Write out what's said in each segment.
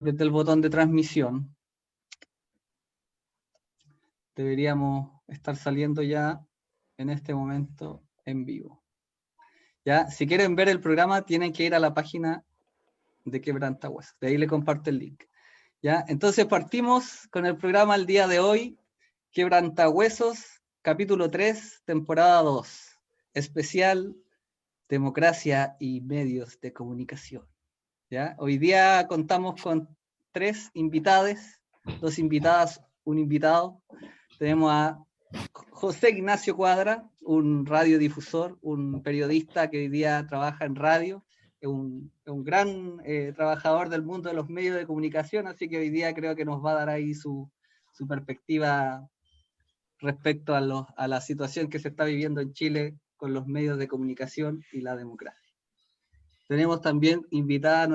apreté el botón de transmisión. Deberíamos estar saliendo ya en este momento en vivo. Ya, si quieren ver el programa, tienen que ir a la página de Quebrantahuesos. De ahí le comparto el link. Ya, entonces partimos con el programa el día de hoy. Quebrantahuesos, capítulo 3, temporada 2. Especial Democracia y Medios de Comunicación. ¿Ya? Hoy día contamos con 3 invitadas, 2 invitadas, un invitado. Tenemos a José Ignacio Cuadra, un radiodifusor, un periodista que hoy día trabaja en radio, es un gran trabajador del mundo de los medios de comunicación, así que hoy día creo que nos va a dar ahí su perspectiva respecto a la situación que se está viviendo en Chile con los medios de comunicación y la democracia. Tenemos también invitada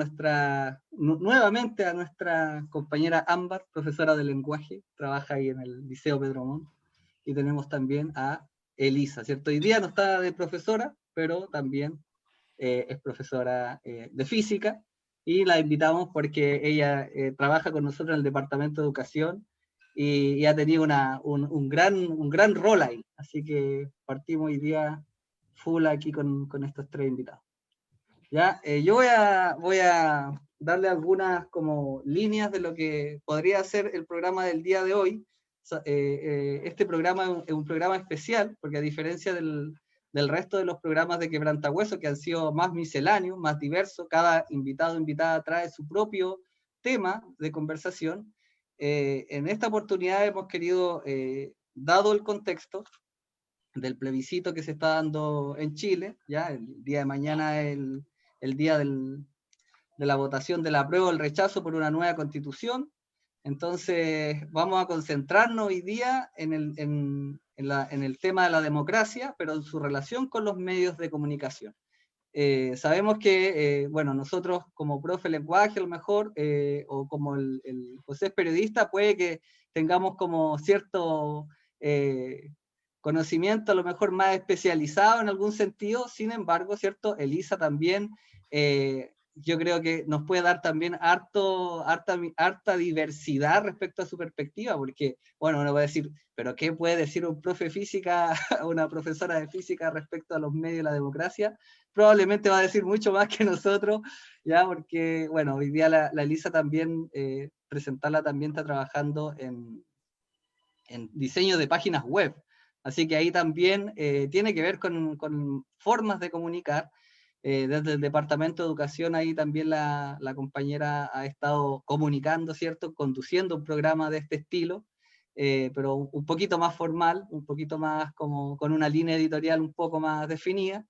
nuevamente a nuestra compañera Ámbar, profesora de lenguaje, trabaja ahí en el Liceo Pedro Montt. Y tenemos también a Elisa, ¿cierto? Hoy día no está de profesora, pero también es profesora de física, y la invitamos porque ella trabaja con nosotros en el Departamento de Educación y ha tenido un gran rol ahí. Así que partimos hoy día full aquí con estos 3 invitados. Ya, yo voy a darle algunas como líneas de lo que podría ser el programa del día de hoy. Este programa es un programa especial, porque a diferencia del resto de los programas de Quebrantahuesos, que han sido más misceláneos, más diversos, cada invitado o invitada trae su propio tema de conversación. En esta oportunidad hemos querido, dado el contexto del plebiscito que se está dando en Chile, ya el día de mañana el día de la votación del apruebo o el rechazo por una nueva constitución. Entonces vamos a concentrarnos hoy día en el tema de la democracia, pero en su relación con los medios de comunicación. Sabemos que, bueno, nosotros como profe de lenguaje a lo mejor, o como el José es periodista, puede que tengamos como cierto conocimiento a lo mejor más especializado en algún sentido. Sin embargo, ¿cierto? Elisa también, yo creo que nos puede dar también harta diversidad respecto a su perspectiva, porque, bueno, uno va a decir, pero ¿qué puede decir un profe de física, una profesora de física respecto a los medios y la democracia? Probablemente va a decir mucho más que nosotros, ya, porque, bueno, hoy día la Elisa también, presentarla también está trabajando en diseño de páginas web, así que ahí también tiene que ver con formas de comunicar. Desde el Departamento de Educación ahí también la compañera ha estado comunicando, ¿cierto? Conduciendo un programa de este estilo, pero un poquito más formal, un poquito más como con una línea editorial un poco más definida,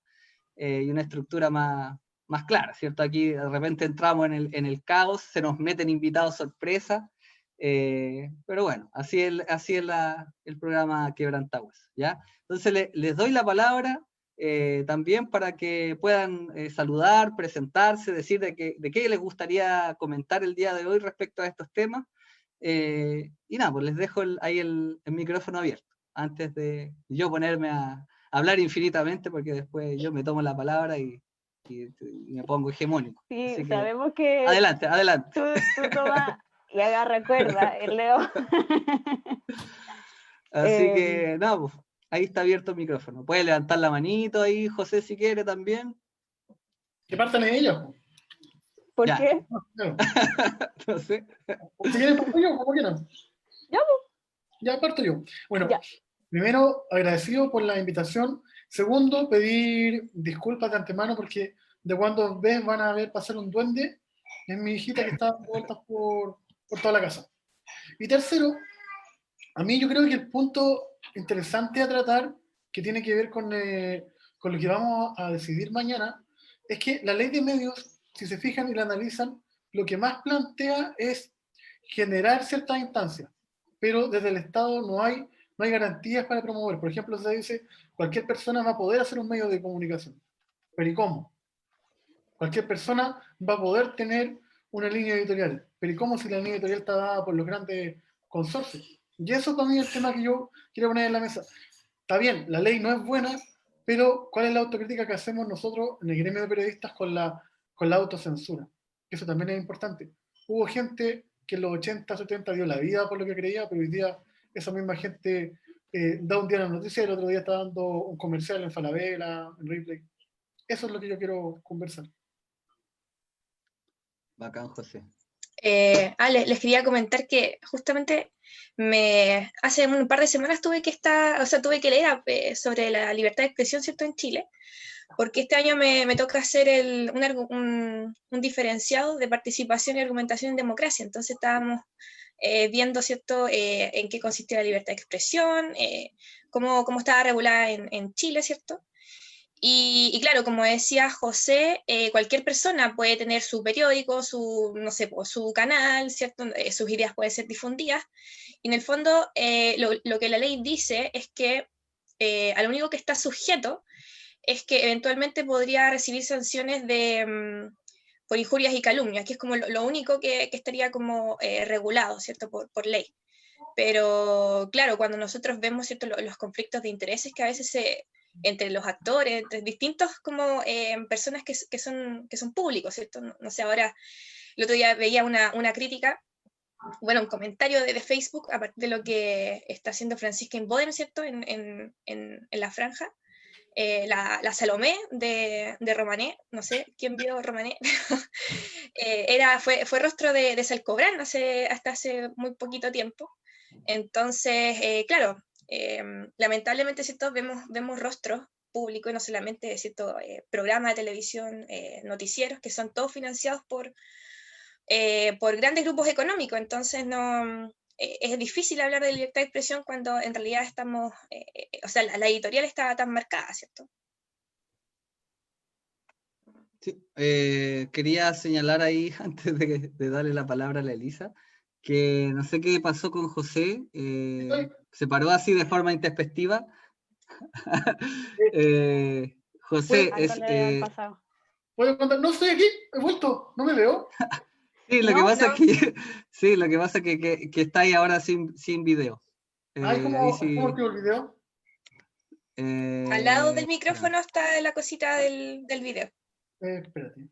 y una estructura más clara, ¿cierto? Aquí de repente entramos en el caos, se nos meten invitados sorpresa, pero bueno, así es el programa Quebrantahuesos, ¿ya? Entonces les doy la palabra también para que puedan saludar, presentarse, decir de qué les gustaría comentar el día de hoy respecto a estos temas. Y nada, pues les dejo ahí el micrófono abierto, antes de yo ponerme a hablar infinitamente, porque después yo me tomo la palabra y me pongo hegemónico. Sí, así que, sabemos que adelante. Tú tomas y agarra cuerda, el Leo. Así que, no, pues, ahí está abierto el micrófono. Puede levantar la manito ahí, José, si quiere también. Que partan ellos. ¿Por Ya. qué? No. No sé. Si quieren, parto yo, como quieran. Ya, Ya parto yo. Bueno, ya. Primero, agradecido por la invitación. Segundo, pedir disculpas de antemano porque de cuando en vez van a ver pasar un duende, es mi hijita que está dando vueltas por toda la casa. Y tercero, a mí yo creo que el punto interesante a tratar, que tiene que ver con lo que vamos a decidir mañana, es que la ley de medios, si se fijan y la analizan, lo que más plantea es generar ciertas instancias, pero desde el Estado no hay garantías para promover. Por ejemplo, se dice, cualquier persona va a poder hacer un medio de comunicación. ¿Pero y cómo? Cualquier persona va a poder tener una línea editorial. Pero ¿y cómo si la línea editorial está dada por los grandes consorcios? Y eso también es el tema que yo quiero poner en la mesa. Está bien, la ley no es buena, pero ¿cuál es la autocrítica que hacemos nosotros en el gremio de periodistas con la autocensura? Eso también es importante. hubo gente que en los 80, 70 dio la vida por lo que creía, pero hoy día esa misma gente da un día en la noticia y el otro día está dando un comercial en Falabella, en Ripley. Eso es lo que yo quiero conversar. Bacán, José. Les quería comentar que justamente hace un par de semanas tuve que leer sobre la libertad de expresión, ¿cierto?, en Chile, porque este año me toca hacer un diferenciado de participación y argumentación en democracia. Entonces estábamos viendo, ¿cierto?, en qué consiste la libertad de expresión, cómo estaba regulada en Chile, ¿cierto? Y claro, como decía José, cualquier persona puede tener su periódico, no sé, su canal, ¿cierto? Sus ideas pueden ser difundidas. Y en el fondo, lo que la ley dice es que a lo único que está sujeto es que eventualmente podría recibir sanciones por injurias y calumnias, que es como lo único que estaría como regulado, ¿cierto?, por ley. Pero claro, cuando nosotros vemos, ¿cierto?, los conflictos de intereses que a veces entre los actores, entre distintos como personas que son públicos, ¿cierto? No sé, ahora el otro día veía una crítica, bueno, un comentario de Facebook a partir de lo que está haciendo Francisca Inboden, ¿cierto?, en la franja. La Salomé de Romané, no sé quién vio Romané, fue rostro de Salcobrán hasta hace muy poquito tiempo. Entonces, claro, lamentablemente, ¿cierto?, vemos rostros públicos y no solamente, ¿cierto?, programas de televisión, noticieros, que son todos financiados por grandes grupos económicos. Entonces, no, es difícil hablar de libertad de expresión cuando en realidad estamos, o sea, la editorial está tan marcada, ¿cierto? Sí, quería señalar ahí, antes de darle la palabra a la Elisa, que no sé qué pasó con José, se paró así de forma intempestiva. José, Algo le debe haber pasado. ¿Puedo contar? No estoy aquí, he vuelto, no me veo. sí, lo ¿No? que pasa es que, sí, lo que pasa es que está ahí ahora sin video. Ay, Ahí ¿cómo sí. activo el video? Al lado del micrófono está la cosita del video. Espérate.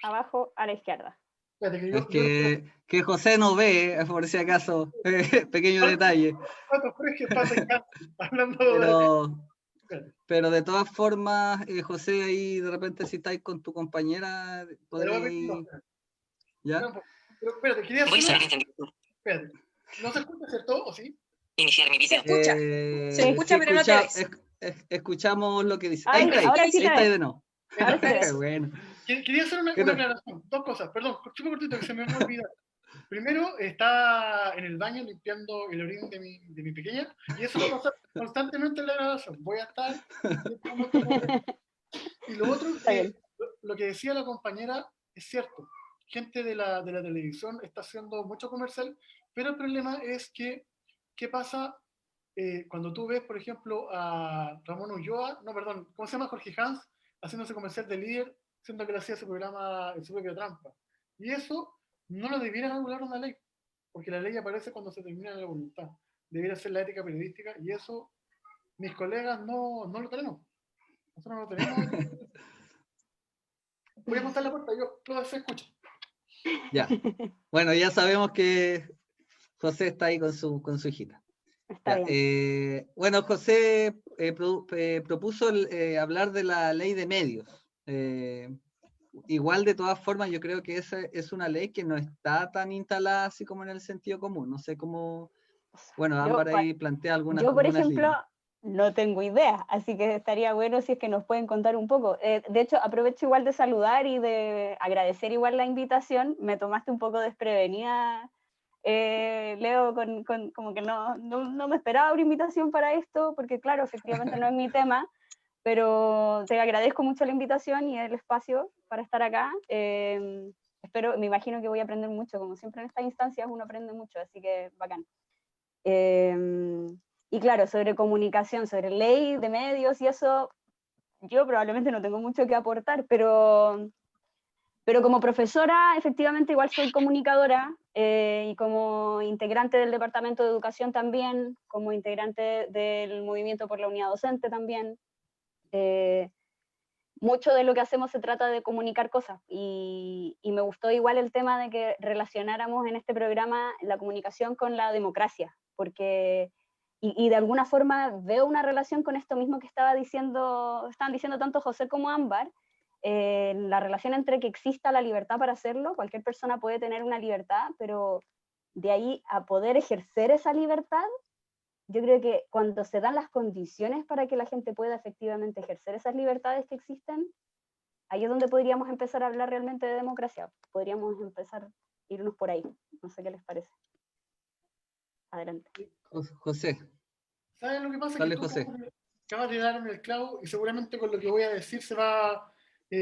Abajo a la izquierda. Espérate, que Es que José no ve, por si acaso, pequeño detalle. ¿Cuántos crees que pasa en casa? Hablando de... Espérate. Pero de todas formas, José, ahí de repente si estáis con tu compañera, podríais... ¿Ya? No, pero espérate, quería hacer... Espérate. ¿No se escucha, cierto? ¿O sí? Iniciar mi video. Se escucha, sí, pero no te ves. escuchamos lo que dice. Ahora, Ahí está, ahora sí ahí está te ves. de nuevo. Ahora sí te ves. Bueno. Quería hacer una aclaración, dos cosas, perdón, súper cortito que se me olvidó. Primero, está en el baño limpiando el orín de mi pequeña, y eso va a pasar constantemente en la grabación. Voy a estar... Y lo otro, lo que decía la compañera es cierto. Gente de la televisión está haciendo mucho comercial, pero el problema es que, ¿qué pasa cuando tú ves, por ejemplo, a Ramón Ulloa, no, perdón, ¿cómo se llama? Jorge Hans, haciéndose comercial de Líder, siendo que le hacía ese programa en su propia trampa. Y eso no lo debiera regular una ley, porque la ley aparece cuando se termina la voluntad. Debiera ser la ética periodística, y eso mis colegas no lo tenemos. Nosotros no lo tenemos. Voy a montar la puerta, todo se escucha. Ya. Bueno, ya sabemos que José está ahí con su hijita. Está bien. Bueno, José propuso hablar de la ley de medios. Igual, de todas formas, yo creo que esa es una ley que no está tan instalada así como en el sentido común. No sé cómo... Bueno, Ámbar ahí plantea algunas Yo, por ejemplo, líneas. no tengo idea, así que estaría bueno si es que nos pueden contar un poco. De hecho, aprovecho igual de saludar y de agradecer igual la invitación. Me tomaste un poco desprevenida, Leo, como que no me esperaba una invitación para esto, porque claro, efectivamente no es mi tema, pero te agradezco mucho la invitación y el espacio para estar acá. Me imagino que voy a aprender mucho, como siempre en estas instancias uno aprende mucho, así que bacán. Y claro, sobre comunicación, sobre ley de medios y eso, yo probablemente no tengo mucho que aportar, pero como profesora, efectivamente, igual soy comunicadora y como integrante del Departamento de Educación también, como integrante del Movimiento por la Unidad Docente también. mucho de lo que hacemos se trata de comunicar cosas, y me gustó igual el tema de que relacionáramos en este programa la comunicación con la democracia, porque, y de alguna forma veo una relación con esto mismo que estaban diciendo tanto José como Ámbar, la relación entre que exista la libertad para hacerlo, cualquier persona puede tener una libertad, pero de ahí a poder ejercer esa libertad, yo creo que cuando se dan las condiciones para que la gente pueda efectivamente ejercer esas libertades que existen, ahí es donde podríamos empezar a hablar realmente de democracia. Podríamos empezar a irnos por ahí. No sé qué les parece. Adelante. José. ¿Sabes lo que pasa? Dale, Que tú José. acabas de darme el clavo y seguramente con lo que voy a decir se va a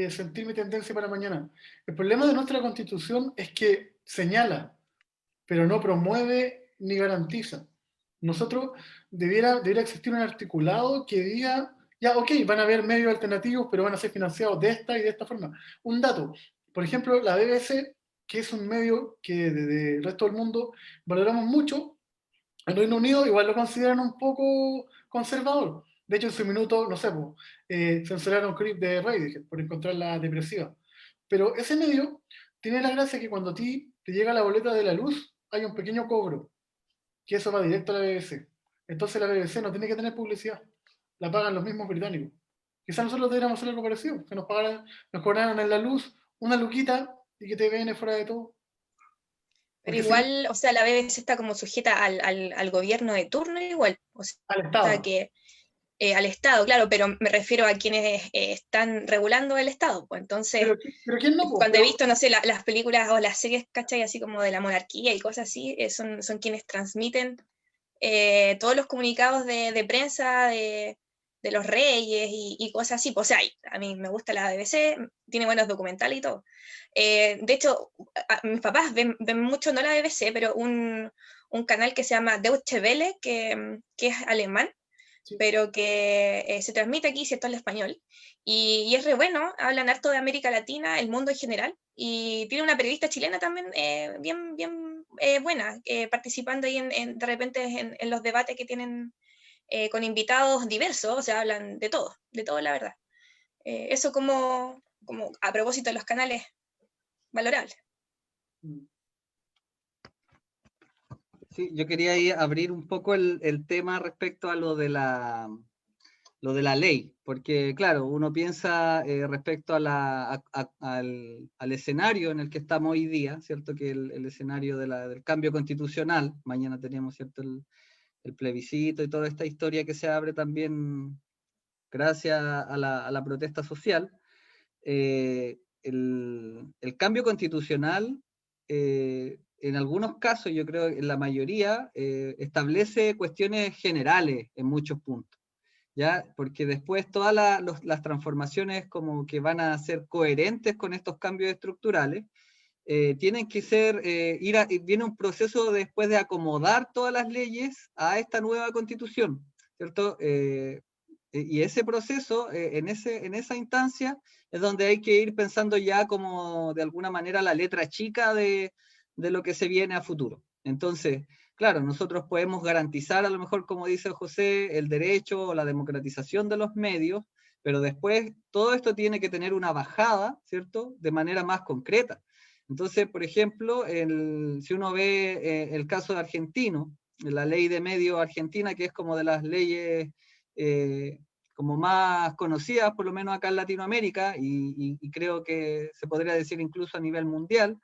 sentir mi tendencia para mañana. El problema de nuestra Constitución es que señala, pero no promueve ni garantiza. Nosotros debiera existir un articulado que diga, ya, ok, van a haber medios alternativos, pero van a ser financiados de esta y de esta forma. Un dato, por ejemplo, la BBC, que es un medio que desde el resto del mundo valoramos mucho, en Reino Unido igual lo consideran un poco conservador. De hecho, en su minuto, no sé, censuraron Creep de Radiohead por encontrarla depresiva. Pero ese medio tiene la gracia que cuando a ti te llega la boleta de la luz, hay un pequeño cobro, que eso va directo a la BBC. Entonces la BBC no tiene que tener publicidad, la pagan los mismos británicos. Quizás nosotros deberíamos hacer algo parecido, que nos cobraran en la luz una luquita y que TVN fuera de todo. Pero Porque igual, o sea, la BBC está como sujeta al gobierno de turno igual, o sea, al Estado. que al Estado, claro, pero me refiero a quienes están regulando el Estado, pues entonces, Pero ¿quién no? cuando he visto, no sé, las películas o las series, ¿cachai? Así como de la monarquía y cosas así, son quienes transmiten todos los comunicados de prensa de los reyes y cosas así. Pues, o sea, a mí me gusta la BBC, tiene buenos documentales y todo. De hecho, mis papás ven mucho, no la BBC, pero un canal que se llama Deutsche Welle, que es alemán, Sí. pero que se transmite aquí, ¿cierto?, en español, y es re bueno, hablan harto de América Latina, el mundo en general, y tiene una periodista chilena también bien buena, participando ahí de repente en los debates que tienen con invitados diversos, o sea, hablan de todo la verdad. Eso como a propósito de los canales, valorables. Sí, yo quería ahí abrir un poco el tema respecto a lo de la ley, porque claro, uno piensa respecto a al escenario en el que estamos hoy día, ¿cierto? Que el escenario del cambio constitucional, mañana tenemos, ¿cierto? El plebiscito y toda esta historia que se abre también gracias a la protesta social. El cambio constitucional, en algunos casos, yo creo que en la mayoría, establece cuestiones generales en muchos puntos, ¿ya? Porque después todas las transformaciones como que van a ser coherentes con estos cambios estructurales, tienen que ser, viene un proceso después de acomodar todas las leyes a esta nueva constitución, ¿cierto? Y ese proceso, en esa instancia, es donde hay que ir pensando ya como de alguna manera la letra chica de lo que se viene a futuro. Entonces, claro, nosotros podemos garantizar a lo mejor, como dice José, el derecho o la democratización de los medios, pero después todo esto tiene que tener una bajada, ¿cierto? De manera más concreta. Entonces, por ejemplo, si uno ve el caso de argentino, la ley de medios argentina, que es como de las leyes como más conocidas, por lo menos acá en Latinoamérica, y creo que se podría decir incluso a nivel mundial,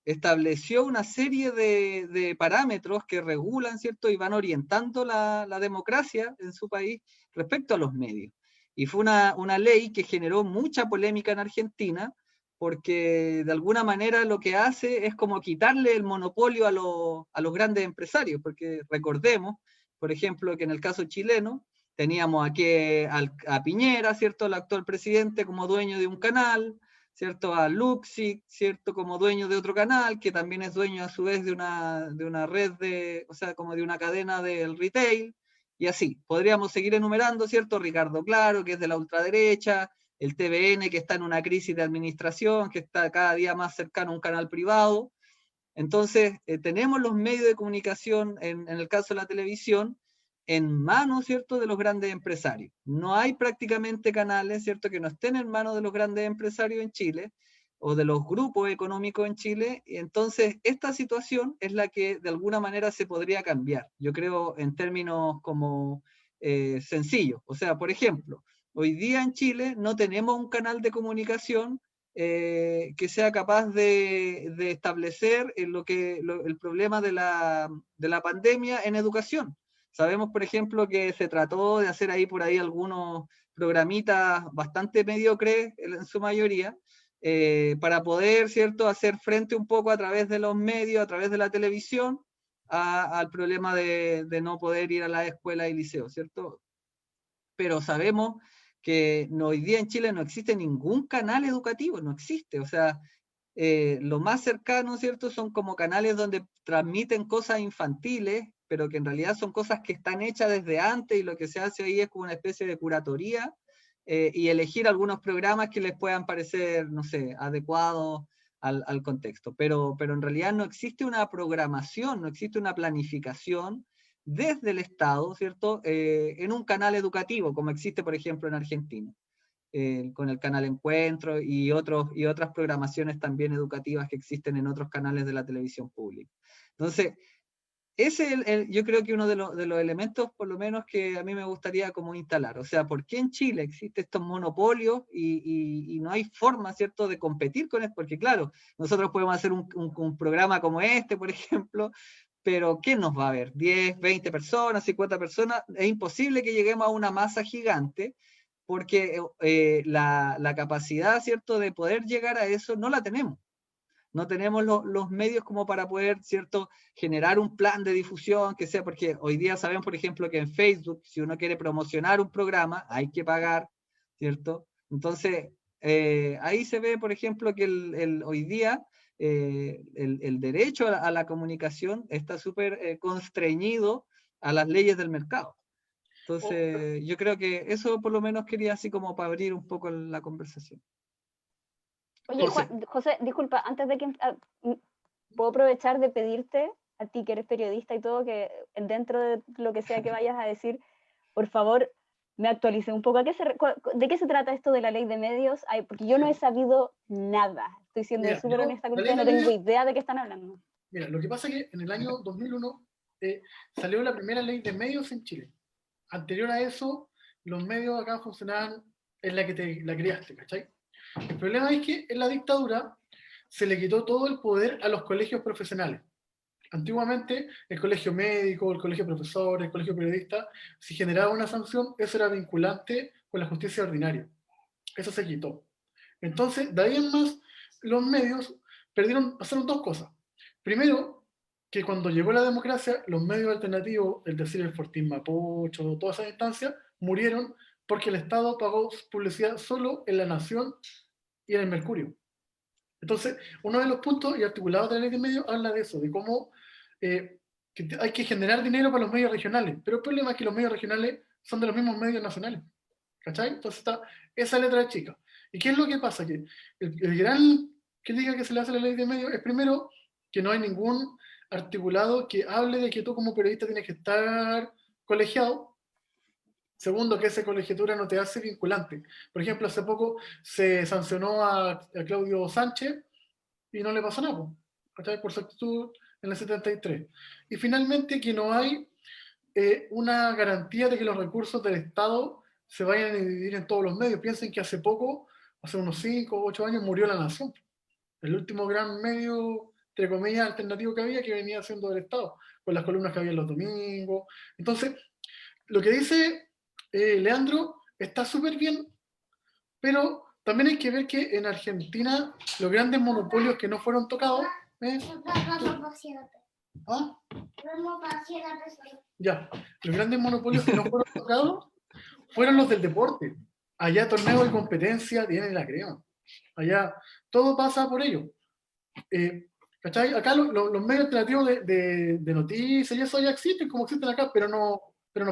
estableció una serie de parámetros que regulan, ¿cierto? Y van orientando la democracia en su país respecto a los medios. Y fue una ley que generó mucha polémica en Argentina, porque de alguna manera lo que hace es como quitarle el monopolio a los grandes empresarios, porque recordemos, por ejemplo, que en el caso chileno teníamos aquí a Piñera, ¿cierto?, el actual presidente, como dueño de un canal, ¿cierto?, a Luxic, ¿cierto?, como dueño de otro canal, que también es dueño a su vez de una red o sea, como de una cadena del retail, y así, podríamos seguir enumerando, ¿cierto?, Ricardo Claro, que es de la ultraderecha, el TVN, que está en una crisis de administración, que está cada día más cercano a un canal privado. Entonces, tenemos los medios de comunicación, en el caso de la televisión, en manos, ¿cierto?, de los grandes empresarios. No hay prácticamente canales, ¿cierto?, que no estén en manos de los grandes empresarios en Chile o de los grupos económicos en Chile. Y entonces, esta situación es la que de alguna manera se podría cambiar, yo creo, en términos como sencillos. O sea, por ejemplo, hoy día en Chile no tenemos un canal de comunicación que sea capaz de establecer el problema de la pandemia en educación. Sabemos, por ejemplo, que se trató de hacer ahí por ahí algunos programitas bastante mediocres en su mayoría, para poder, ¿cierto?, hacer frente un poco a través de los medios, a través de la televisión, al problema de no poder ir a la escuela y liceo, ¿cierto? Pero sabemos que hoy día en Chile no existe ningún canal educativo, no existe. O sea, lo más cercano, ¿cierto?, son como canales donde transmiten cosas infantiles, pero que en realidad son cosas que están hechas desde antes, y lo que se hace hoy es como una especie de curatoría, y elegir algunos programas que les puedan parecer, no sé, adecuados al contexto. Pero en realidad no existe una programación, no existe una planificación desde el Estado, ¿cierto?, en un canal educativo, como existe, por ejemplo, en Argentina, con el canal Encuentro y otras programaciones también educativas que existen en otros canales de la televisión pública. Entonces, ese es yo creo que uno de los elementos, por lo menos, que a mí me gustaría como instalar. O sea, ¿por qué en Chile existen estos monopolios y no hay forma, ¿cierto?, de competir con esto? Porque claro, nosotros podemos hacer un programa como este, por ejemplo, pero ¿quién nos va a ver? ¿10, 20 personas, 50 personas? Es imposible que lleguemos a una masa gigante, porque la capacidad, ¿cierto?, de poder llegar a eso no la tenemos. No tenemos los medios como para poder, ¿cierto?, generar un plan de difusión que sea, porque hoy día sabemos, por ejemplo, que en Facebook, si uno quiere promocionar un programa, hay que pagar, ¿cierto? Entonces, ahí se ve, por ejemplo, que hoy día el derecho a la comunicación está súper constreñido a las leyes del mercado. Entonces, yo creo que eso por lo menos quería así como para abrir un poco la conversación. Oye, José, disculpa, antes de que puedo aprovechar de pedirte a ti que eres periodista y todo, que dentro de lo que sea que vayas a decir, por favor, me actualice un poco. ¿De qué se trata esto de la ley de medios? Porque yo no he sabido nada. Estoy siendo súper honesta con ustedes, no tengo idea de qué están hablando. Mira, lo que pasa es que en el año 2001 salió la primera ley de medios en Chile. Anterior a eso, los medios acá funcionaban en la que la criaste, ¿cachai? El problema es que en la dictadura se le quitó todo el poder a los colegios profesionales. Antiguamente, el colegio médico, el colegio de profesores, el colegio periodista, si generaba una sanción, eso era vinculante con la justicia ordinaria. Eso se quitó. Entonces, de ahí en más, los medios pasaron dos cosas. Primero, que cuando llegó la democracia, los medios alternativos, es decir, el Fortín Mapocho, todas esas instancias, murieron porque el Estado pagó publicidad solo en La Nación y en el Mercurio. Entonces, uno de los puntos y articulados de la ley de medios habla de eso, de cómo que hay que generar dinero para los medios regionales, pero el problema es que los medios regionales son de los mismos medios nacionales, ¿cachai? Entonces está esa letra chica. ¿Y qué es lo que pasa? Que el gran crítica que se le hace a la ley de medios es, primero, que no hay ningún articulado que hable de que tú como periodista tienes que estar colegiado. Segundo, que esa colegiatura no te hace vinculante. Por ejemplo, hace poco se sancionó a Claudio Sánchez y no le pasó nada, ¿cachai? Por su actitud en el 73. Y finalmente, que no hay una garantía de que los recursos del Estado se vayan a dividir en todos los medios. Piensen que hace poco, hace unos 5 o 8 años, murió La Nación. El último gran medio, entre comillas, alternativo que había, que venía siendo del Estado, con las columnas que había los domingos. Entonces, lo que dice Leandro está súper bien, pero también hay que ver que en Argentina los grandes monopolios que no fueron tocados... ¿Ah? Ya, los grandes monopolios que no fueron tocados fueron los del deporte. Allá torneo de competencia tienen la crema. Allá todo pasa por ello. ¿Cachai? Acá los medios alternativos de noticias y eso ya existen como existen acá, pero no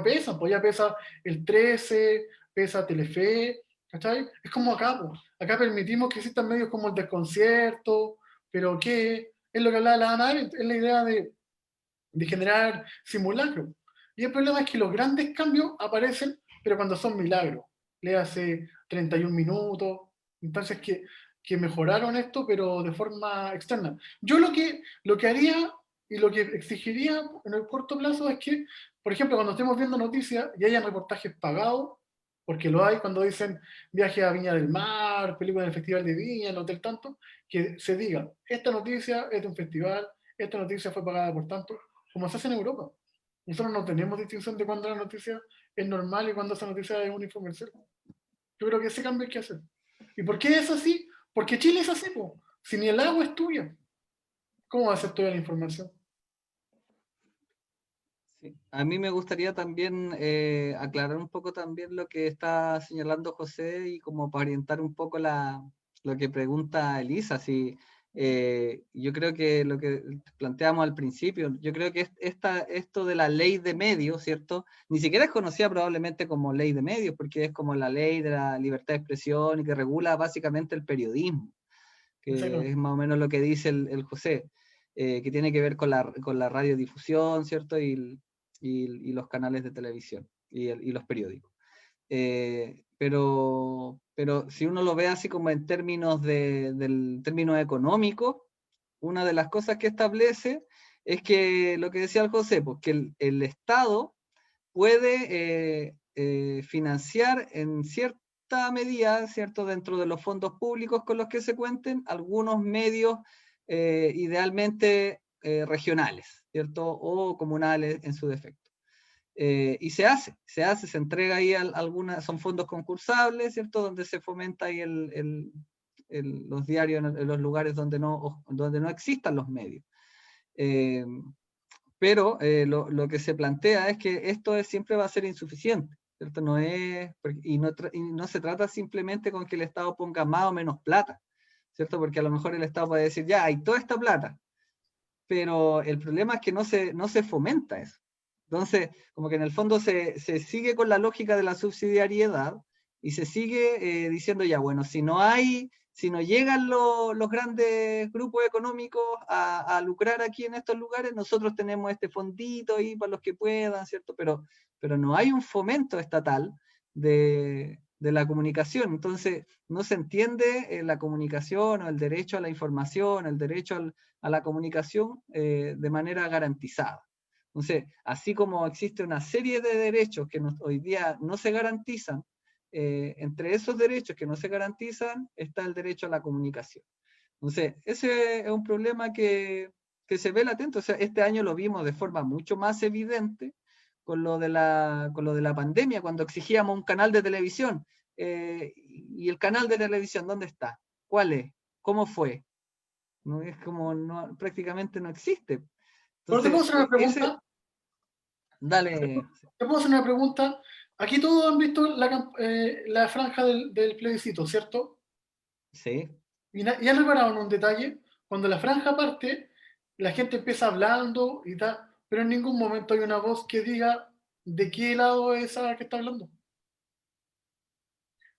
pesan. Pues ya pesa el 13, pesa Telefe, ¿cachai? Es como acá, pues. Acá permitimos que existan medios como el Desconcierto, pero ¿qué? Es lo que hablaba la Ana, es la idea de generar simulacro. Y el problema es que los grandes cambios aparecen, pero cuando son milagros. Le hace 31 minutos, entonces que mejoraron esto, pero de forma externa. Yo lo que haría y lo que exigiría en el corto plazo es que, por ejemplo, cuando estemos viendo noticias y hayan reportajes pagados, porque lo hay cuando dicen viaje a Viña del Mar, película del Festival de Viña, el Hotel Tanto, que se diga, esta noticia es de un festival, esta noticia fue pagada por tanto, como se hace en Europa. Nosotros no tenemos distinción de cuándo la noticia es normal y cuándo esa noticia es un infomercial. Yo creo que ese cambio hay que hacer. ¿Y por qué es así? Porque Chile es así, po. Si ni el agua es tuya, ¿cómo va a ser toda la información? Sí. A mí me gustaría también aclarar un poco también lo que está señalando José y como para orientar un poco lo que pregunta Elisa. Si, yo creo que lo que planteamos al principio, yo creo que esto de la ley de medios, ¿cierto? Ni siquiera es conocida probablemente como ley de medios, porque es como la ley de la libertad de expresión y que regula básicamente el periodismo, que es más o menos lo que dice el José, que tiene que ver con la radiodifusión, ¿cierto? Y los canales de televisión y los periódicos. Pero si uno lo ve así como en términos del término económico, una de las cosas que establece es que lo que decía el José, pues que el Estado puede financiar en cierta medida, ¿cierto?, dentro de los fondos públicos con los que se cuenten, algunos medios idealmente regionales, ¿cierto?, o comunales en su defecto. Y se entrega ahí algunas, son fondos concursables, ¿cierto?, donde se fomenta ahí los diarios en los lugares donde no existan los medios. Pero lo que se plantea es que esto siempre va a ser insuficiente, ¿cierto? Y no se trata simplemente con que el Estado ponga más o menos plata, ¿cierto? Porque a lo mejor el Estado puede decir, ya, hay toda esta plata, pero el problema es que no se fomenta eso. Entonces, como que en el fondo se sigue con la lógica de la subsidiariedad y se sigue diciendo, ya, bueno, si no llegan los grandes grupos económicos a lucrar aquí en estos lugares, nosotros tenemos este fondito ahí para los que puedan, ¿cierto? Pero no hay un fomento estatal de la comunicación. Entonces, no se entiende la comunicación o el derecho a la información, el derecho a la comunicación de manera garantizada. Entonces, así como existe una serie de derechos que hoy día no se garantizan, entre esos derechos que no se garantizan está el derecho a la comunicación. Entonces, ese es un problema que se ve latente. O sea, este año lo vimos de forma mucho más evidente con lo de la pandemia, cuando exigíamos un canal de televisión. ¿Y el canal de televisión dónde está? ¿Cuál es? ¿Cómo fue? No, es como prácticamente no existe. Pero te puedo Entonces, hacer una pregunta. Dale. Te puedo hacer una pregunta. Aquí todos han visto la franja del plebiscito, ¿cierto? Sí. Y han reparado en un detalle. Cuando la franja parte, la gente empieza hablando y tal, pero en ningún momento hay una voz que diga de qué lado es esa que está hablando.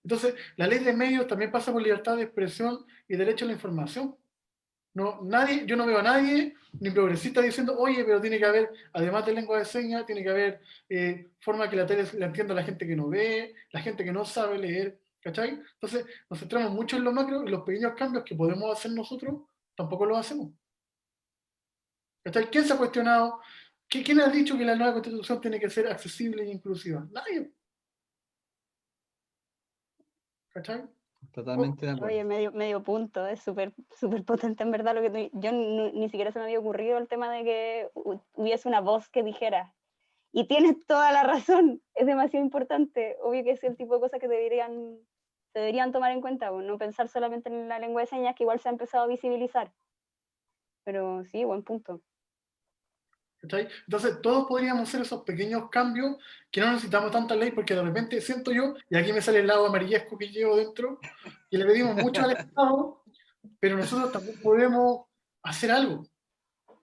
Entonces, la ley de medios también pasa por libertad de expresión y derecho a la información. Yo no veo a nadie, ni progresista, diciendo, oye, pero tiene que haber, además de lengua de señas, tiene que haber forma que la tele la entienda la gente que no ve, la gente que no sabe leer, ¿cachai? Entonces, nos centramos mucho en lo macro y los pequeños cambios que podemos hacer nosotros, tampoco los hacemos. ¿Cachai? ¿Quién se ha cuestionado? ¿Quién ha dicho que la nueva constitución tiene que ser accesible e inclusiva? Nadie. ¿Cachai? Totalmente de acuerdo. Oye, medio punto, es súper potente en verdad lo que yo ni siquiera se me había ocurrido el tema de que hubiese una voz que dijera. Y tienes toda la razón, es demasiado importante. Obvio que es el tipo de cosas que se deberían tomar en cuenta, no pensar solamente en la lengua de señas, que igual se ha empezado a visibilizar. Pero sí, buen punto. ¿Cachai? Entonces, todos podríamos hacer esos pequeños cambios que no necesitamos tanta ley, porque de repente siento yo, y aquí me sale el lado amarillesco que llevo dentro, que le pedimos mucho al Estado, pero nosotros también podemos hacer algo.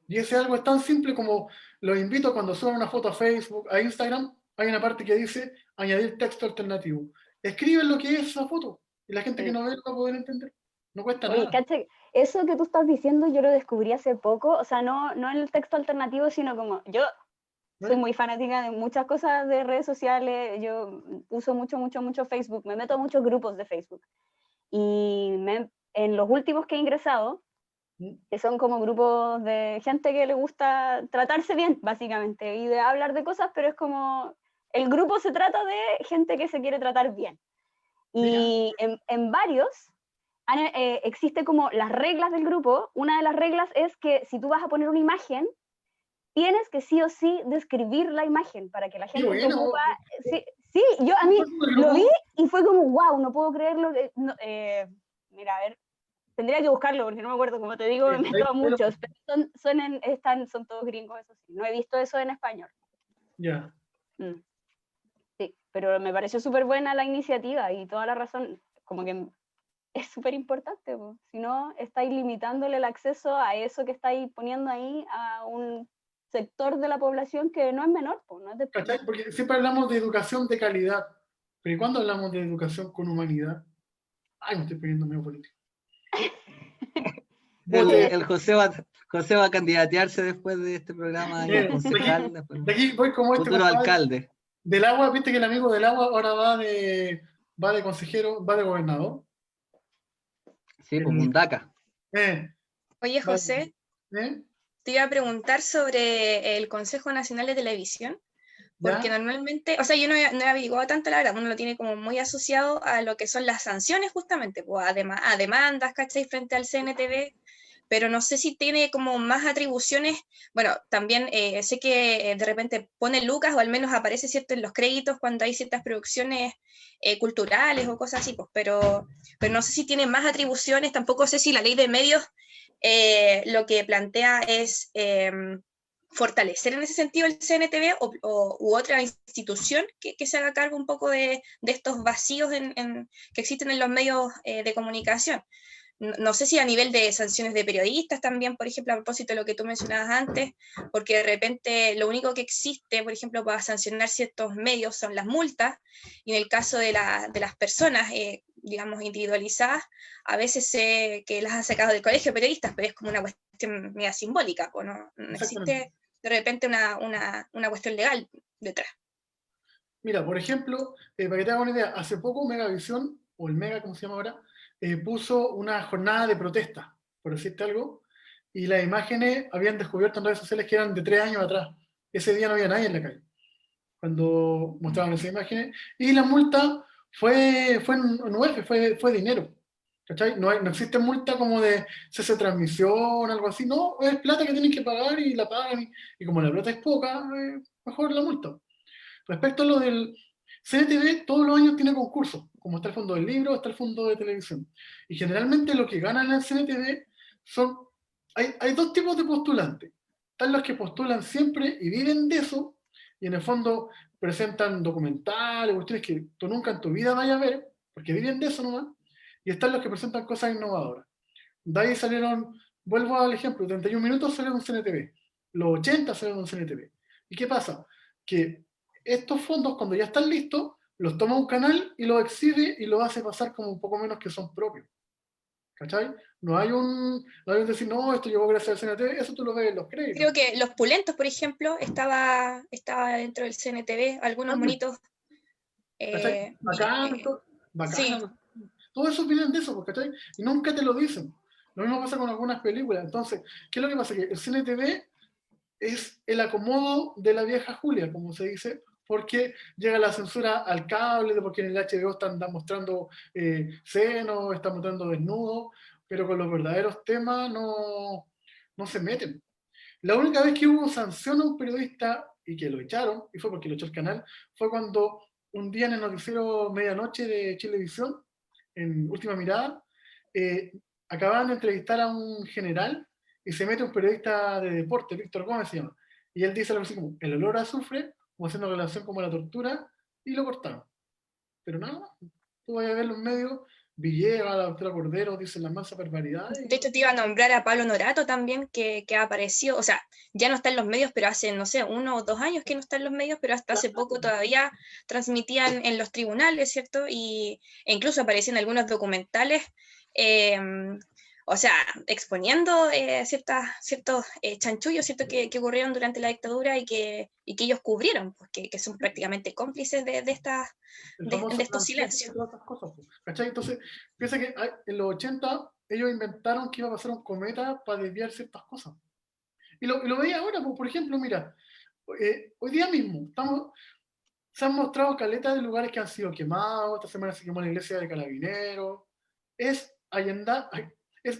Y ese algo es tan simple como los invito cuando suban una foto a Facebook, a Instagram, hay una parte que dice añadir texto alternativo. Escriben lo que es esa foto y la gente que no ve lo va a poder entender. No cuesta Oye, nada. cacha, eso que tú estás diciendo yo lo descubrí hace poco, o sea, no en el texto alternativo, sino como yo soy muy fanática de muchas cosas de redes sociales, yo uso mucho Facebook, me meto a muchos grupos de Facebook. Y en los últimos que he ingresado, que son como grupos de gente que le gusta tratarse bien, básicamente, y de hablar de cosas, pero es como, el grupo se trata de gente que se quiere tratar bien. Y en varios existe como las reglas del grupo. Una de las reglas es que si tú vas a poner una imagen, tienes que sí o sí describir la imagen para que la gente que ocupa... Sí, yo a mí lo vi y fue como, wow, no puedo creerlo. Mira, a ver, tendría que buscarlo porque no me acuerdo, como te digo, me meto a muchos, pero son todos gringos, eso sí. No he visto eso en español. Ya. Sí, pero me pareció súper buena la iniciativa y toda la razón, como que es súper importante, si no estáis limitándole el acceso a eso que estáis poniendo ahí a un sector de la población que no es menor, no es de... ¿Cachai? Porque siempre hablamos de educación de calidad, pero ¿y cuándo hablamos de educación con humanidad? Ay, me estoy poniendo medio político. El José va a candidatearse después de este programa y concejal, de aquí voy como este futuro alcalde. Del agua, viste que el amigo del agua ahora va de consejero, va de gobernador. Sí, pues Mundaca. Oye, José, te iba a preguntar sobre el Consejo Nacional de Televisión, porque normalmente, o sea, yo no he averiguado tanto, la verdad, uno lo tiene como muy asociado a lo que son las sanciones justamente, pues, a demandas, ¿cachai?, frente al CNTV, pero no sé si tiene como más atribuciones. Bueno, también sé que de repente pone lucas, o al menos aparece, ¿cierto?, en los créditos cuando hay ciertas producciones culturales o cosas así, pues, pero no sé si tiene más atribuciones, tampoco sé si la ley de medios lo que plantea es fortalecer en ese sentido el CNTV u otra institución que se haga cargo un poco de estos vacíos que existen en los medios de comunicación. No sé si a nivel de sanciones de periodistas también, por ejemplo, a propósito de lo que tú mencionabas antes, porque de repente lo único que existe, por ejemplo, para sancionar ciertos medios son las multas, y en el caso de las personas, digamos, individualizadas, a veces que las han sacado del colegio de periodistas, pero es como una cuestión media simbólica, no existe de repente una cuestión legal detrás. Mira, por ejemplo, para que te hagas una idea, hace poco Megavisión, o el Mega, como se llama ahora, puso una jornada de protesta, por decirte algo, y las imágenes habían descubierto en redes sociales que eran de 3 años atrás. Ese día no había nadie en la calle, cuando mostraban esas imágenes, y la multa fue en UF, fue dinero. ¿Cachai? No existe multa como de cese de transmisión, algo así, no, es plata que tienen que pagar y la pagan, y como la plata es poca, mejor la multa. Respecto a lo del CNTV, todos los años tiene concursos, como está el fondo del libro, está el fondo de televisión. Y generalmente lo que ganan en el CNTV hay dos tipos de postulantes. Están los que postulan siempre y viven de eso, y en el fondo presentan documentales, cuestiones que tú nunca en tu vida vayas a ver, porque viven de eso nomás. Y están los que presentan cosas innovadoras. De ahí salieron, vuelvo al ejemplo, 31 minutos salieron un CNTV, los 80 salieron un CNTV. ¿Y qué pasa? Que estos fondos, cuando ya están listos, los toma un canal y los exhibe y los hace pasar como un poco menos que son propios. ¿Cachai? No hay un decir, no, esto llegó gracias al CNTV, eso tú lo ves en los créditos. Creo que Los Pulentos, por ejemplo, estaba dentro del CNTV, algunos monitos. Bacán, sí. Todos esos vienen de eso, ¿cachai? Y nunca te lo dicen. Lo mismo pasa con algunas películas. Entonces, ¿qué es lo que pasa? Que el CNTV es el acomodo de la vieja Julia, como se dice, porque llega la censura al cable, porque en el HBO están mostrando senos, están mostrando desnudos, pero con los verdaderos temas no se meten. La única vez que hubo sanción a un periodista y que lo echaron, y fue porque lo echó el canal, fue cuando un día en el noticiero Medianoche de Chilevisión, en Última Mirada, acababan de entrevistar a un general y se mete un periodista de deporte, Víctor Gómez se llama, y él dice algo así como, el olor a azufre, como haciendo relación como la tortura, y lo cortaron. Pero nada más, tú vas a ver los medios, Villegas, la doctora Cordero, dicen las mansas barbaridades. De hecho, te iba a nombrar a Pablo Norato también, que ha aparecido, o sea, ya no está en los medios, pero hace, no sé, 1 o 2 años que no está en los medios, pero hasta hace poco todavía transmitían en los tribunales, ¿cierto? E incluso aparecían algunos documentales. o sea, exponiendo ciertos chanchullos, ¿cierto? Que ocurrieron durante la dictadura y que ellos cubrieron, pues, que son prácticamente cómplices de El famoso estos plan silencios. y todas estas cosas, pues, ¿cachai? Entonces, piensa que en los 80 ellos inventaron que iba a pasar un cometa para desviar ciertas cosas. Y lo veía ahora, pues, por ejemplo, mira, hoy día mismo se han mostrado caletas de lugares que han sido quemados. Esta semana se quemó la iglesia de Carabineros. Es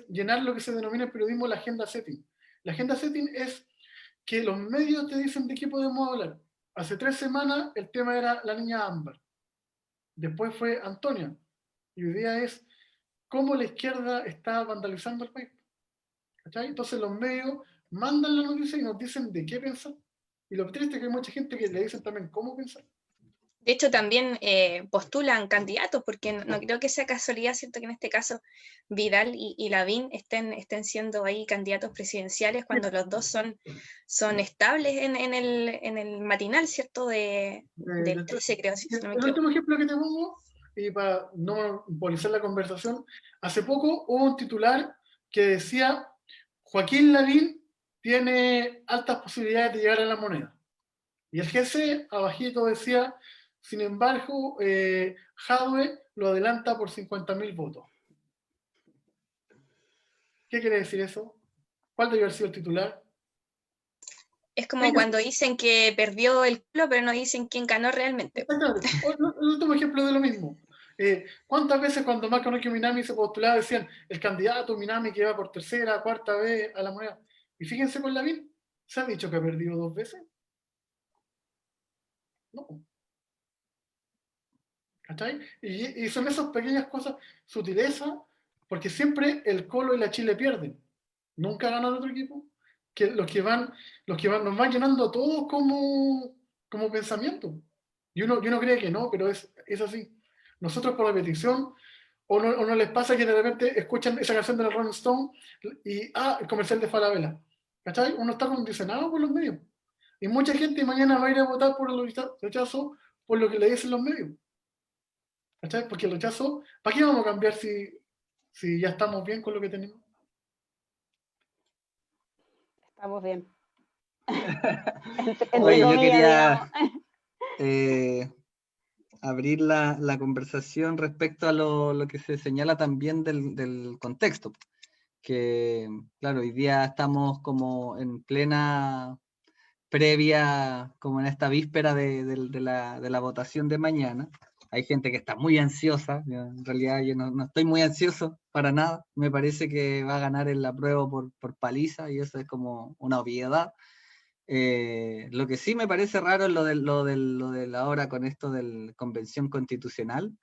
llenar lo que se denomina en periodismo la agenda setting. La agenda setting es que los medios te dicen de qué podemos hablar. Hace 3 semanas el tema era la niña Ámbar. Después fue Antonia. Y hoy día es cómo la izquierda está vandalizando el país. ¿Cachai? Entonces los medios mandan la noticia y nos dicen de qué pensar. Y lo triste es que hay mucha gente que le dicen también cómo pensar. De hecho, también postulan candidatos, porque no creo que sea casualidad, ¿cierto? Que en este caso Vidal y Lavín estén siendo ahí candidatos presidenciales cuando los dos son estables en el matinal, ¿cierto? Del 13, creo, si no me El equivoco. último ejemplo que te pongo, y para no monopolizar la conversación, hace poco hubo un titular que decía Joaquín Lavín tiene altas posibilidades de llegar a la moneda. Y el GC abajito decía, sin embargo, Jadwe lo adelanta por 50.000 votos. ¿Qué quiere decir eso? ¿Cuál debió haber sido el titular? Es como cuando dicen que perdió el culo, pero no dicen quién ganó realmente. Exactamente. El último ejemplo de lo mismo. ¿Cuántas veces cuando Makonoki Minami se postulaba decían el candidato Minami que va por tercera, cuarta vez a la moneda? Y fíjense con Lavín, ¿se ha dicho que ha perdido 2 veces? No. ¿Cachai? Y son esas pequeñas cosas, sutileza, porque siempre el Colo y la Chile pierden. Nunca ganan otro equipo. Que los que van, nos van llenando a todos como pensamiento. Y uno cree que no, pero es así. Nosotros por repetición, o no les pasa que de repente escuchan esa canción de la Rolling Stone y, el comercial de Falabella. ¿Cachai? Uno está condicionado por los medios. Y mucha gente mañana va a ir a votar por el rechazo por lo que le dicen los medios. ¿Cachai? Porque el rechazo, ¿para qué vamos a cambiar si ya estamos bien con lo que tenemos? Estamos bien. Oye, yo quería abrir la conversación respecto a lo que se señala también del contexto. Que, claro, hoy día estamos como en plena previa, como en esta víspera de la votación de mañana. Hay gente que está muy ansiosa. En realidad yo no estoy muy ansioso para nada. Me parece que va a ganar el apruebo por paliza y eso es como una obviedad. Lo que sí me parece raro es lo de ahora con esto de convención constitucional,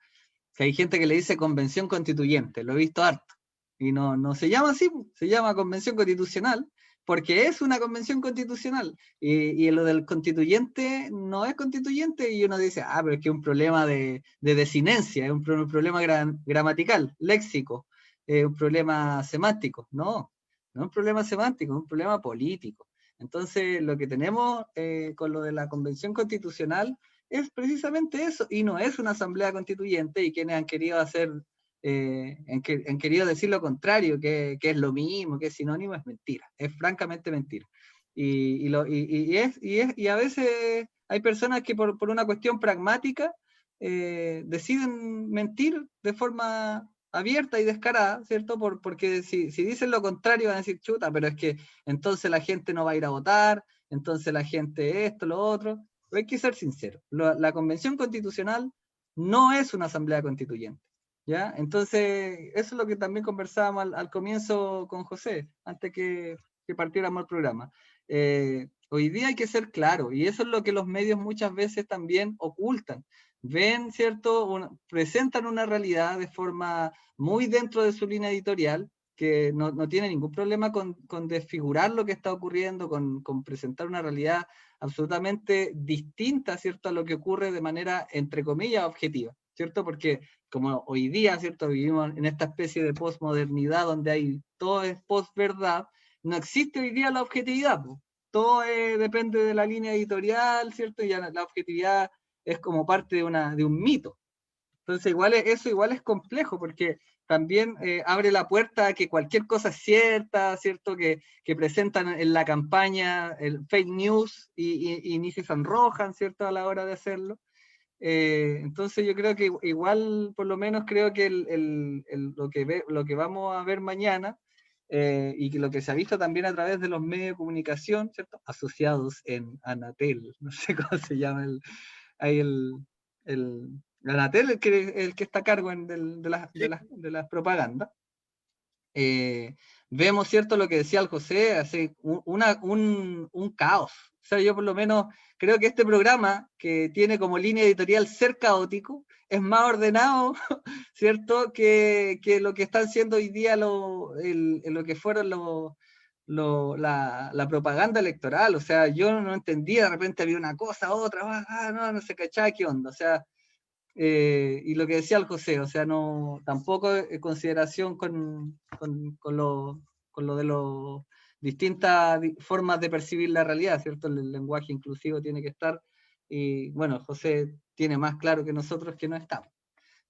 que hay gente que le dice convención constituyente, lo he visto harto, y no se llama así, se llama convención constitucional, porque es una convención constitucional, y lo del constituyente no es constituyente, y uno dice, pero es que es un problema de desinencia, es un problema gramatical, léxico, un problema semántico. No es un problema semántico, es un problema político. Entonces, lo que tenemos con lo de la convención constitucional es precisamente eso, y no es una asamblea constituyente, y quienes han querido hacer, han querido decir lo contrario, que es lo mismo, que es sinónimo, es mentira, es francamente mentira. Y a veces hay personas que por una cuestión pragmática deciden mentir de forma abierta y descarada, ¿cierto? Porque si dicen lo contrario van a decir, chuta, pero es que entonces la gente no va a ir a votar, entonces la gente esto, lo otro. Pero hay que ser sincero, la Convención Constitucional no es una asamblea constituyente, ¿ya? Entonces, eso es lo que también conversábamos al comienzo con José, antes que partiéramos el programa. Hoy día hay que ser claro, y eso es lo que los medios muchas veces también ocultan. Ven, ¿cierto? Presentan una realidad de forma muy dentro de su línea editorial, que no tiene ningún problema con desfigurar lo que está ocurriendo, con presentar una realidad absolutamente distinta, ¿cierto?, a lo que ocurre de manera, entre comillas, objetiva, ¿cierto? Porque como hoy día, ¿cierto?, vivimos en esta especie de posmodernidad donde todo es posverdad, no existe hoy día la objetividad, pues. Todo depende de la línea editorial, ¿cierto? Y ya la objetividad es como parte de un mito. Entonces eso igual es complejo, porque también abre la puerta a que cualquier cosa es cierta, ¿cierto? Que presentan en la campaña el fake news y ni se sonrojan, ¿cierto? A la hora de hacerlo. Entonces yo creo que igual, por lo menos creo que lo que vamos a ver mañana, y que lo que se ha visto también a través de los medios de comunicación, ¿cierto? Asociados en Anatel, no sé cómo se llama ahí Anatel, el que está a cargo de las propagandas. Vemos, ¿cierto? Lo que decía el José, hace un caos. O sea, yo por lo menos creo que este programa, que tiene como línea editorial ser caótico, es más ordenado, ¿cierto? Que lo que están siendo hoy día lo que fueron la propaganda electoral. O sea, yo no entendía, de repente había una cosa, otra, no se cachaba qué onda. O sea, y lo que decía el José, o sea, no, tampoco en consideración con lo de las distintas formas de percibir la realidad, ¿cierto? El lenguaje inclusivo tiene que estar, y bueno, José tiene más claro que nosotros que no estamos.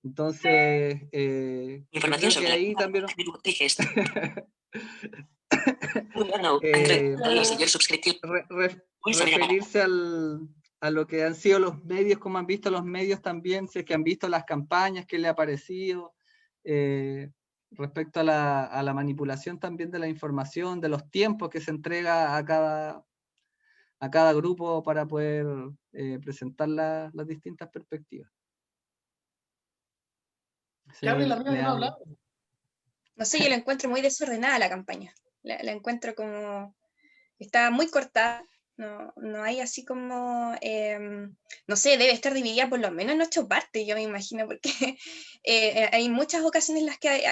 Entonces, información sobre ahí también... referirse a lo que han sido los medios, como han visto los medios también, si es que han visto las campañas, qué le ha parecido, respecto a la manipulación también de la información, de los tiempos que se entrega a cada grupo para poder presentar las distintas perspectivas. Que hable la mía, que no habla. No sé, yo la encuentro muy desordenada la campaña. La encuentro como... Está muy cortada. No hay así como... no sé, debe estar dividida por lo menos en 8 partes, yo me imagino, porque hay muchas ocasiones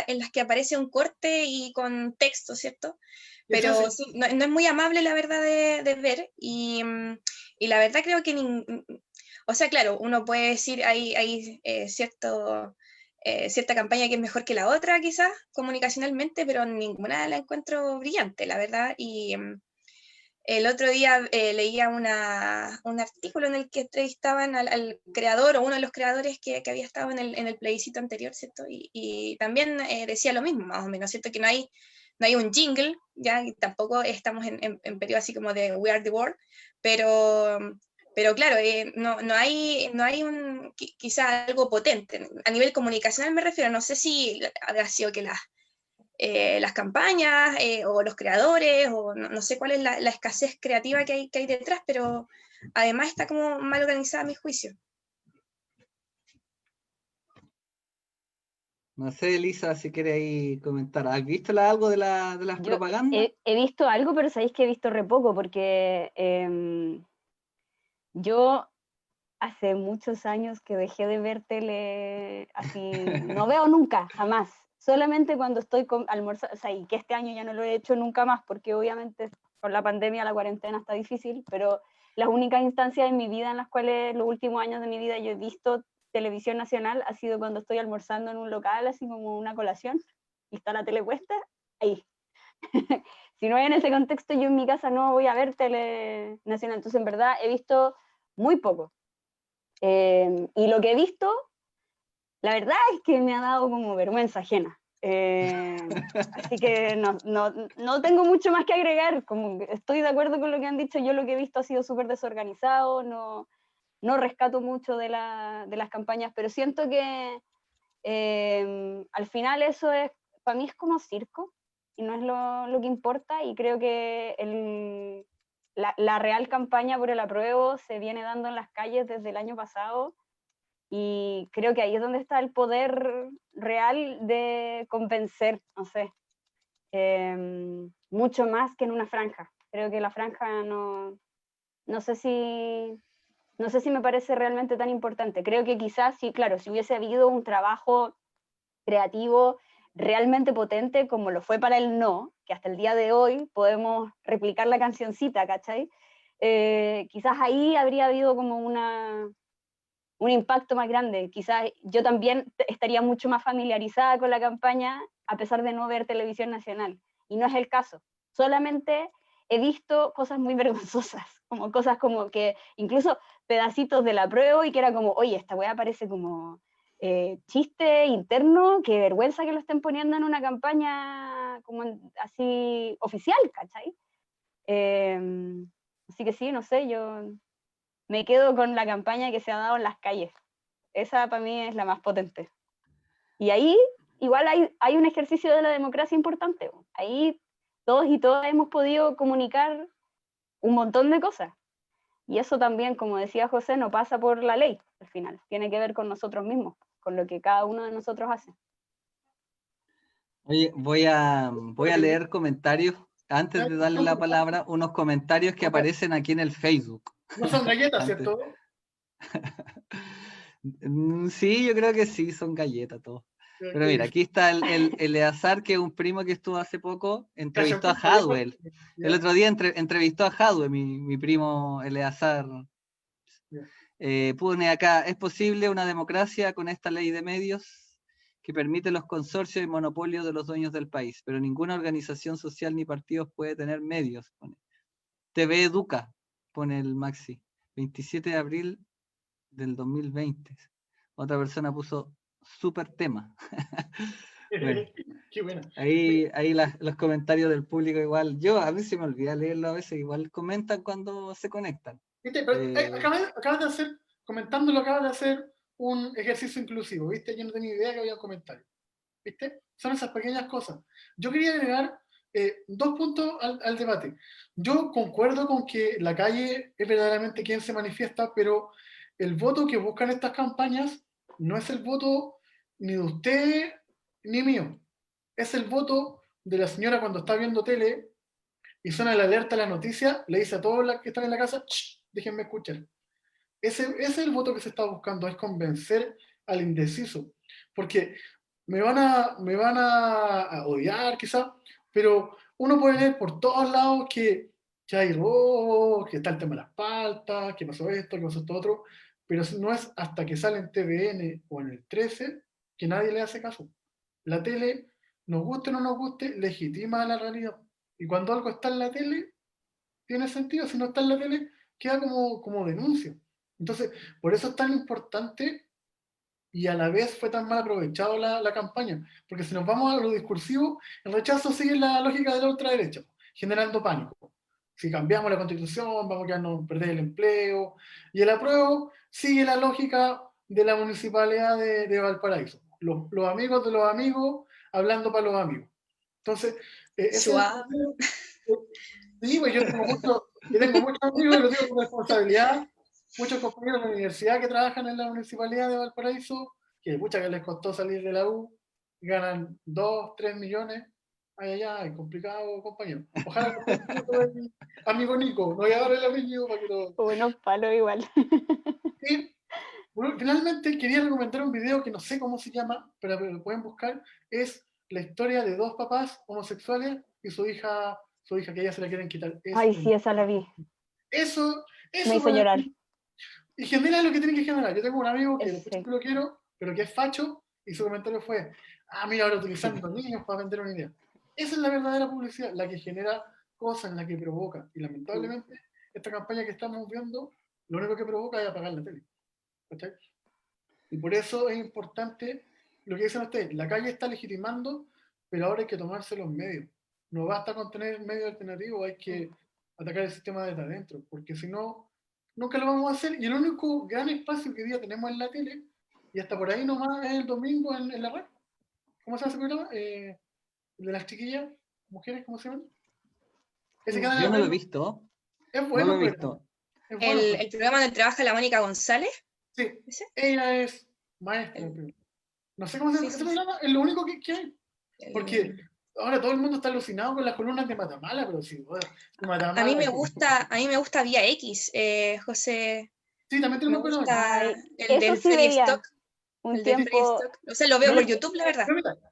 en las que aparece un corte y con texto, ¿cierto? Pero sí, no es muy amable, la verdad, de ver. Y la verdad creo que... o sea, claro, uno puede decir hay cierta campaña que es mejor que la otra, quizás, comunicacionalmente, pero ninguna la encuentro brillante, la verdad. Y el otro día leía un artículo en el que entrevistaban al creador, o uno de los creadores que había estado en el plebiscito anterior, ¿cierto? Y también decía lo mismo, más o menos, ¿cierto? Que no hay un jingle, ya, y tampoco estamos en periodo así como de We Are the World, pero claro, no hay quizá algo potente. A nivel comunicacional me refiero, no sé si habrá sido que las campañas o los creadores, o no sé cuál es la escasez creativa que hay detrás, pero además está como mal organizada a mi juicio. No sé, Elisa, si quiere ahí comentar. ¿Has visto algo de las propagandas? He visto algo, pero sabéis que he visto re poco, porque yo hace muchos años que dejé de ver tele así, no veo nunca, jamás. Solamente cuando estoy almorzando, o sea, y que este año ya no lo he hecho nunca más, porque obviamente con la pandemia, la cuarentena está difícil, pero las únicas instancias en mi vida en las cuales los últimos años de mi vida yo he visto televisión nacional ha sido cuando estoy almorzando en un local, así como una colación, y está la tele puesta, ahí. Si no es en ese contexto, yo en mi casa no voy a ver tele nacional. Entonces, en verdad, he visto muy poco. Y lo que he visto, la verdad es que me ha dado como vergüenza ajena. Así que no tengo mucho más que agregar. Como que estoy de acuerdo con lo que han dicho. Yo lo que he visto ha sido súper desorganizado. No rescato mucho de las campañas, pero siento que al final eso para mí es como circo y no es lo que importa, y creo que la real campaña por el apruebo se viene dando en las calles desde el año pasado, y creo que ahí es donde está el poder real de convencer, no sé, mucho más que en una franja. Creo que la franja no sé si me parece realmente tan importante. Creo que quizás, sí, claro, si hubiese habido un trabajo creativo realmente potente como lo fue para el no, que hasta el día de hoy podemos replicar la cancioncita, ¿cachai? Quizás ahí habría habido como un impacto más grande. Quizás yo también estaría mucho más familiarizada con la campaña a pesar de no ver televisión nacional, y no es el caso. Solamente he visto cosas muy vergonzosas, como cosas como que incluso pedacitos del apruebo, y que era como, oye, esta weá parece como chiste interno, qué vergüenza que lo estén poniendo en una campaña como así oficial, ¿cachai? Así que sí, no sé, yo me quedo con la campaña que se ha dado en las calles. Esa para mí es la más potente. Y ahí igual hay un ejercicio de la democracia importante. Ahí todos y todas hemos podido comunicar un montón de cosas. Y eso también, como decía José, no pasa por la ley al final. Tiene que ver con nosotros mismos, con lo que cada uno de nosotros hace. Oye, voy a leer comentarios, antes de darle la palabra, unos comentarios que aparecen aquí en el Facebook. No son galletas, Antes. ¿cierto? Sí, yo creo que sí, son galletas todos. Pero mira, aquí está el Eleazar, que es un primo que estuvo hace poco, entrevistó a Hadwell. El otro día entrevistó a Hadwell, mi primo Eleazar. Pone acá, ¿es posible una democracia con esta ley de medios que permite los consorcios y monopolios de los dueños del país? Pero ninguna organización social ni partidos puede tener medios. Pone. TV Educa, pone el Maxi. 27 de abril del 2020. Otra persona puso super tema. Bueno, qué buena. Ahí los comentarios del público igual. A mí se me olvida leerlo a veces, igual comentan cuando se conectan. ¿Viste? Pero, acabas de hacer, comentándolo, acabas de hacer un ejercicio inclusivo, ¿viste? Yo no tenía idea que había comentarios, ¿viste? Son esas pequeñas cosas. Yo quería agregar 2 puntos al debate. Yo concuerdo con que la calle es verdaderamente quien se manifiesta, pero el voto que buscan estas campañas no es el voto ni de usted ni mío. Es el voto de la señora cuando está viendo tele y suena la alerta a la noticia, le dice a todos los que están en la casa, déjenme escuchar. Ese es el voto que se está buscando, es convencer al indeciso. Porque me van a odiar quizás, pero uno puede leer por todos lados que hay robo, que está el tema de las paltas, que pasó esto, que pasó esto otro, pero no es hasta que sale en TVN o en el 13 que nadie le hace caso. La tele, nos guste o no nos guste, legitima la realidad. Y cuando algo está en la tele, tiene sentido. Si no está en la tele, queda como denuncia. Entonces, por eso es tan importante y a la vez fue tan mal aprovechado la campaña. Porque si nos vamos a lo discursivo, el rechazo sigue la lógica de la ultraderecha, generando pánico. Si cambiamos la constitución, vamos a perder el empleo. Y el apruebo sigue la lógica de la municipalidad de Valparaíso. Los amigos de los amigos hablando para los amigos. Entonces, sí, pues yo tengo muchos amigos y lo digo con responsabilidad, muchos compañeros de la universidad que trabajan en la municipalidad de Valparaíso, que muchas que les costó salir de la U, ganan 2, 3 millones, es complicado, compañero. Ojalá que mi amigo Nico, no voy a dar el apellido para que lo... Buenos palos igual. Y, bueno, finalmente quería recomendar un video que no sé cómo se llama, pero lo pueden buscar, es la historia de 2 papás homosexuales y su hija que ella se la quieren quitar. Ay, sí, esa la vi. Eso Me hizo llorar. Y genera lo que tiene que generar. Yo tengo un amigo que lo quiero, pero que es facho, y su comentario fue, mira, ahora utilizando niños para vender una idea. Esa es la verdadera publicidad, la que genera cosas, la que provoca. Y lamentablemente, esta campaña que estamos viendo, lo único que provoca es apagar la tele. ¿Cachai? Y por eso es importante lo que dicen ustedes. La calle está legitimando, pero ahora hay que tomarse los medios. No basta con tener medios alternativos, hay que atacar el sistema desde adentro, porque si no, nunca lo vamos a hacer. Y el único gran espacio que hoy día tenemos en la tele, y hasta por ahí nomás es el domingo en la red. ¿Cómo se llama ese programa? El de las chiquillas, mujeres, ¿cómo se llaman? Yo no lo he visto. Es bueno. No lo he visto. Es bueno, el programa donde trabaja la Mónica González. Sí, ella es maestra. No sé cómo se llama ese programa, es lo único que hay. Porque ahora todo el mundo está alucinado con las columnas de Matamala, pero sí, bueno, Matamala, a mí me gusta Vía X, José. Sí, también tenemos me gusta el del Free Stock. Un tiempo. O sea, lo veo por YouTube, la verdad.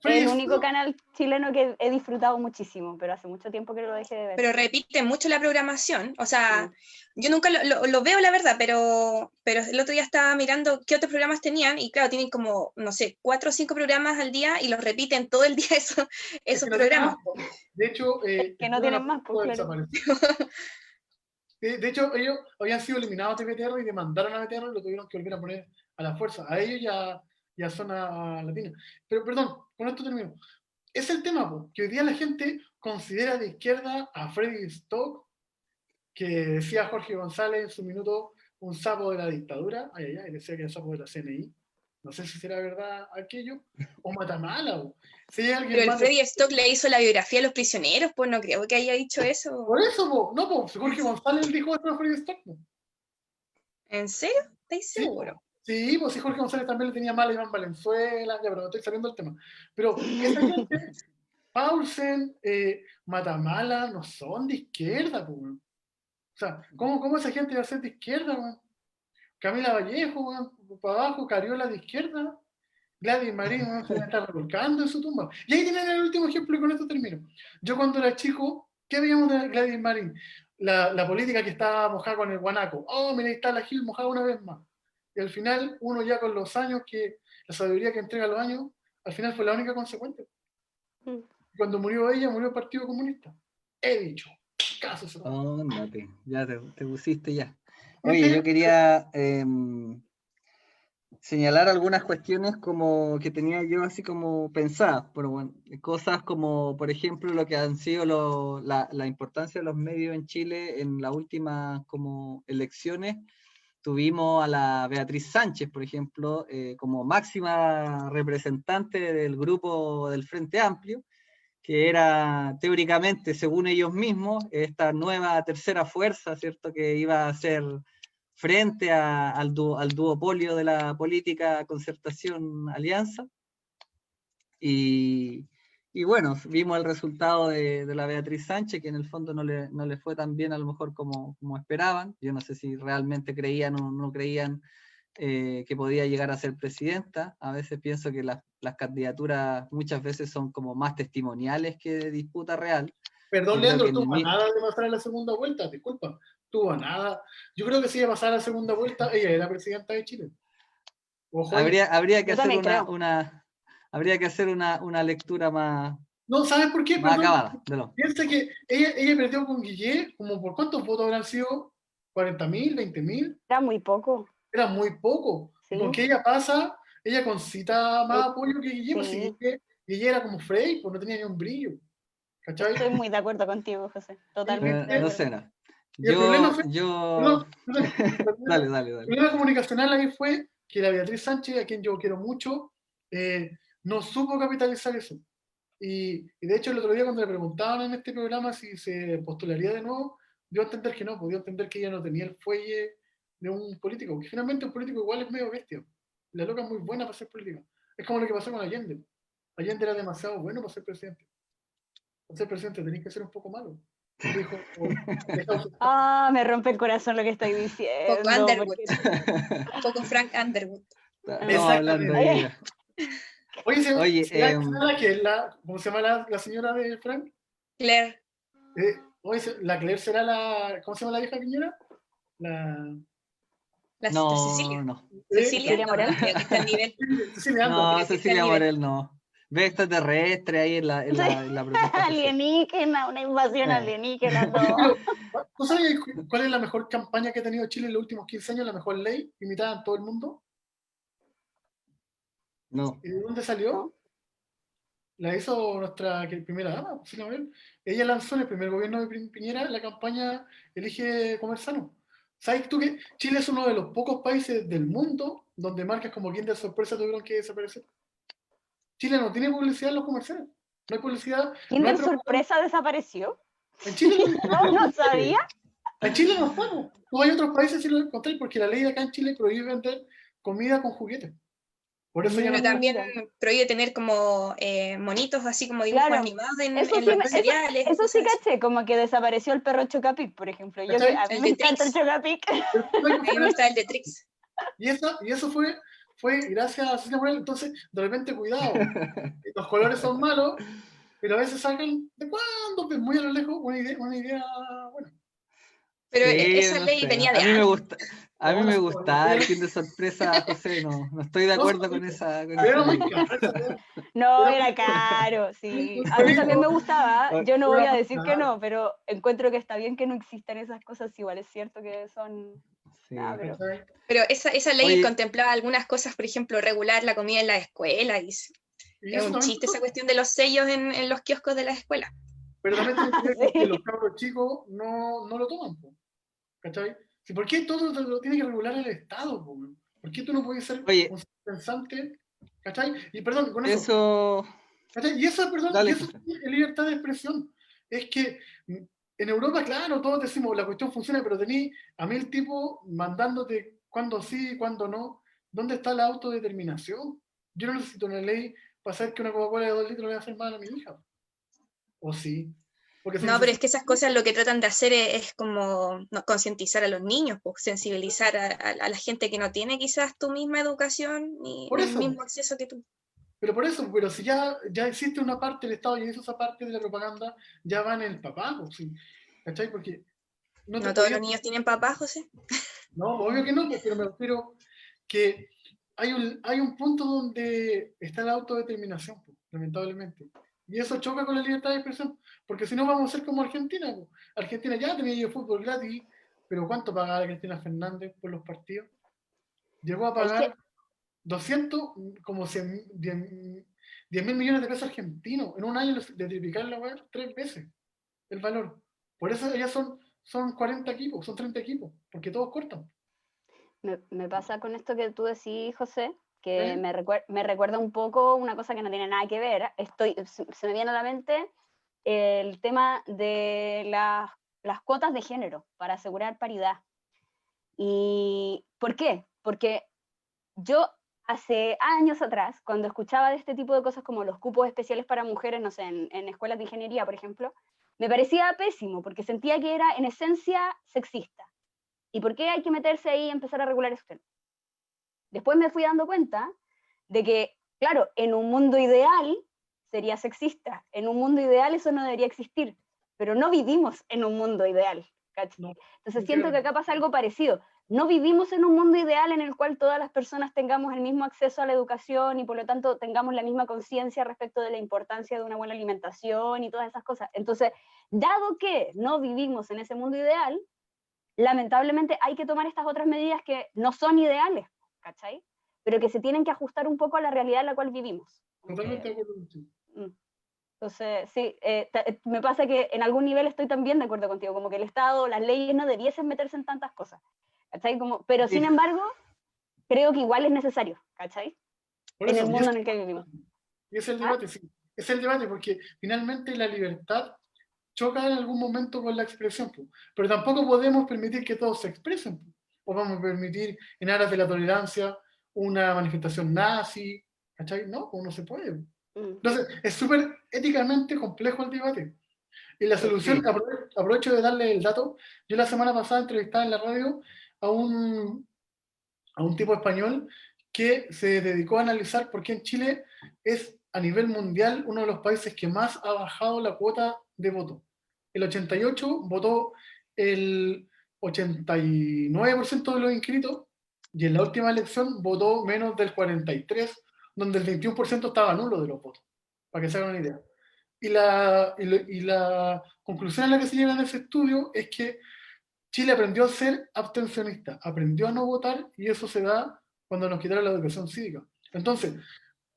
Es el único canal chileno que he disfrutado muchísimo, pero hace mucho tiempo que lo dejé de ver. Pero repite mucho la programación. O sea, yo nunca lo veo, la verdad, pero el otro día estaba mirando qué otros programas tenían, y claro, tienen como, no sé, 4 o 5 programas al día y los repiten todo el día esos programas. De hecho, que no tienen más, pues claro. De hecho, ellos habían sido eliminados de BTR y demandaron a BTR y lo tuvieron que volver a poner a la fuerza. A ellos y a zona latina. Pero perdón, con esto termino. Es el tema, po, que hoy día la gente considera de izquierda a Freddy Stock, que decía Jorge González en su minuto, un sapo de la dictadura, decía que era sapo de la CNI, no sé si será verdad aquello, o Matamala, o si hay alguien Pero el más Freddy Stock le hizo la biografía a los prisioneros, pues no creo que haya dicho eso. por eso, po, no, po, Jorge González dijo eso a Freddy Stock, po. ¿En serio? ¿Estáis Sí, seguros? sí, pues sí, Jorge González también le tenía mal a Iván Valenzuela, ya, pero no estoy saliendo del tema. Pero esa gente, Paulsen, Matamala, no son de izquierda, pues. O sea, ¿cómo esa gente va a ser de izquierda, man? Camila Vallejo, man, para abajo, Cariola de izquierda, Gladys Marín, man, se está revolcando en su tumba. Y ahí tienen el último ejemplo y con esto termino. Yo cuando era chico, ¿qué veíamos de Gladys Marín? La política que estaba mojada con el guanaco. Oh, mira, ahí está la Gil mojada una vez más. Y al final, uno ya con los años, la sabiduría que entrega los años, al final fue la única consecuente. Cuando murió ella, murió el Partido Comunista. He dicho, caso se toma. Óndate, ya te pusiste ya. Oye, yo quería señalar algunas cuestiones como que tenía yo así como pensadas, pero bueno, cosas como, por ejemplo, lo que han sido la importancia de los medios en Chile en las últimas como elecciones. Tuvimos a la Beatriz Sánchez, por ejemplo, como máxima representante del grupo del Frente Amplio, que era teóricamente, según ellos mismos, esta nueva tercera fuerza, ¿cierto?, que iba a ser frente al duopolio de la política concertación-alianza. Y bueno, vimos el resultado de la Beatriz Sánchez, que en el fondo no le fue tan bien a lo mejor como esperaban. Yo no sé si realmente creían o no creían que podía llegar a ser presidenta. A veces pienso que las candidaturas muchas veces son como más testimoniales que de disputa real. Perdón, Yo creo Leandro, que tuvo nada de pasar a la segunda vuelta, disculpa. Tuvo nada. Yo creo que si iba a pasar a la segunda vuelta, ella era presidenta de Chile. Ojo ahí. habría que Yo hacer también creo. habría que hacer una lectura más No, ¿sabes por qué? Perdón. acabada. Piensa que ella perdió con Guillé, como por cuántos votos habrán sido, 40.000, 20.000. Era muy poco. Era muy poco. Sí. Y con que ella pasa, ella concita más apoyo que Guillé, pues Sí. si Guillé era como Frey, pues no tenía ni un brillo. ¿Cachai? Estoy muy de acuerdo contigo, José. Totalmente de No acuerdo. sé, no. Y el problema fue, Yo... dale. Dale. El problema comunicacional ahí fue que la Beatriz Sánchez, a quien yo quiero mucho, no supo capitalizar eso. Y de hecho el otro día cuando le preguntaban en este programa si se postularía de nuevo, dio a entender que no, podía entender que ella no tenía el fuelle de un político, porque finalmente un político igual es medio bestia. La loca es muy buena para ser política. Es como lo que pasó con Allende. Allende era demasiado bueno para ser presidente. Para ser presidente tenéis que ser un poco malo. Dijo, Me rompe el corazón lo que estoy diciendo. Poco Underwood. porque- Poco Frank Underwood. Estamos hablando ahí. Oye, ¿cómo se llama la señora de Frank? Claire. Oye, la Claire será ¿cómo se llama la vieja piñera? Cecilia. No. Cecilia Morel. No, creo que está al nivel. Cecilia Ando. No, creo que Cecilia está al Morel no. Ve extraterrestre ahí en la propuesta. Alienígena, una invasión alienígena, no. Pero, ¿tú sabes cuál es la mejor campaña que ha tenido Chile en los últimos 15 años? La mejor ley, imitada en todo el mundo. No. ¿Y de dónde salió? ¿No? La hizo nuestra primera dama, Cecilia Morel. Ella lanzó en el primer gobierno de Piñera la campaña Elige Comer Sano. ¿Sabes tú que Chile es uno de los pocos países del mundo donde marcas como Kinder Sorpresa tuvieron que desaparecer? Chile no tiene publicidad en los comerciales. No hay publicidad. ¿Kinder no hay Sorpresa desapareció? En Chile No sabía. En Chile no estamos. Tú hay otros países si lo encontré porque la ley de acá en Chile prohíbe vender comida con juguetes. Por eso Pero ya también prohíbe tener como monitos así como dibujos Claro. animados en Eso los cereales. Eso sí caché, como que desapareció el perro Chocapic, por ejemplo. A mí me encanta el Chocapic. A mí me gusta el de Trix. Y eso fue gracias a Cecilia Morel. Entonces, de repente, cuidado. Los colores son malos, pero a veces sacan de cuándo, pues muy a lo lejos, una idea buena. Pero Sí, esa no ley sé. venía de A mí me antes. gusta. A mí me gusta el Kinder Sorpresa, José, no estoy de acuerdo con esa. Era muy caro esa wea. No, era caro, sí. A mí también me gustaba. Yo no voy a decir que no, pero encuentro que está bien que no existan esas cosas. Igual es cierto que son Sí. No, pero- ¿cachai? Pero esa ley Oye. contemplaba algunas cosas, por ejemplo, regular la comida en la escuela, y Y es eso un también chiste esa cuestión de los sellos en los kioscos de la escuela. pero también tiene que ver con Sí. que los cabros chicos no lo toman, po, ¿cachai? Si, ¿por qué todo lo tiene que regular el Estado, po? ¿Por qué tú no puedes ser Oye. un pensante, ¿cachai? Y perdón, con eso, Eso, ¿cachai? Y eso, perdón, y dale, eso José. es libertad de expresión. Es que en Europa, claro, todos decimos la cuestión funciona, pero tení a 1000 tipos mandándote cuándo sí, cuándo no. ¿Dónde está la autodeterminación? Yo no necesito una ley para saber que una Coca-Cola de 2 litros le va a hacer mal a mi hija. ¿O sí? Porque si No, pero es necesito... que esas cosas lo que tratan de hacer es como concientizar a los niños, pues, sensibilizar a la gente que no tiene quizás tu misma educación ni Por el eso, mismo acceso que tú. pero si ya existe una parte del Estado y hizo esa parte de la propaganda, ya va en el papá, pues, sí, ¿cachai? Porque no te No todos podías... los niños tienen papás, José. No, obvio que no, pues, pero me refiero que hay un punto donde está la autodeterminación, pues, lamentablemente. Y eso choca con la libertad de expresión, porque si no vamos a ser como Argentina, pues. Argentina ya tenía yo fútbol gratis, pero ¿cuánto pagaba Cristina Fernández por los partidos? Llegó a ¿Sabéis qué? pagar 200, como 10.000 millones de pesos argentinos. En un año de triplicar la web 3 veces el valor. Por eso ya son 40 equipos, son 30 equipos, porque todos cortan. Me pasa con esto que tú decís, José, que ¿Eh? me recuerda un poco una cosa que no tiene nada que ver. Se me viene a la mente el tema de las cuotas de género para asegurar paridad. ¿Y por qué? Porque yo hace años atrás, cuando escuchaba de este tipo de cosas como los cupos especiales para mujeres, no sé, en escuelas de ingeniería, por ejemplo, me parecía pésimo porque sentía que era en esencia sexista. ¿Y por qué hay que meterse ahí y empezar a regular eso? Después me fui dando cuenta de que, claro, en un mundo ideal sería sexista, en un mundo ideal eso no debería existir, pero no vivimos en un mundo ideal, ¿cachai? No, Entonces siento que acá pasa algo parecido. No vivimos en un mundo ideal en el cual todas las personas tengamos el mismo acceso a la educación y por lo tanto tengamos la misma conciencia respecto de la importancia de una buena alimentación y todas esas cosas. Entonces, dado que no vivimos en ese mundo ideal, lamentablemente hay que tomar estas otras medidas que no son ideales, ¿cachai? Pero que se tienen que ajustar un poco a la realidad en la cual vivimos. totalmente de acuerdo contigo. Entonces, sí, me pasa que en algún nivel estoy también de acuerdo contigo, como que el Estado, las leyes no debiesen meterse en tantas cosas, ¿cachai? Pero Sí. sin embargo, creo que igual es necesario, ¿cachai? Por En eso, el y mundo en el que vivimos. es el ¿Ah? debate, sí. Es el debate, porque finalmente la libertad choca en algún momento con la expresión, pues. Pero tampoco podemos permitir que todos se expresen, pues. O vamos a permitir, en aras de la tolerancia, una manifestación nazi, ¿cachai? No, pues no se puede. Entonces, es súper éticamente complejo el debate. Y la Sí. solución, Sí. aprovecho de darle el dato, yo la semana pasada entrevistaba en la radio a un tipo español que se dedicó a analizar por qué en Chile es a nivel mundial uno de los países que más ha bajado la cuota de voto. El 88 votó el 89% de los inscritos y en la última elección votó menos del 43%, donde el 21% estaba nulo de los votos, para que se hagan una idea. Y la conclusión a la que se llega en ese estudio es que Chile aprendió a ser abstencionista, aprendió a no votar y eso se da cuando nos quitaron la educación cívica. Entonces,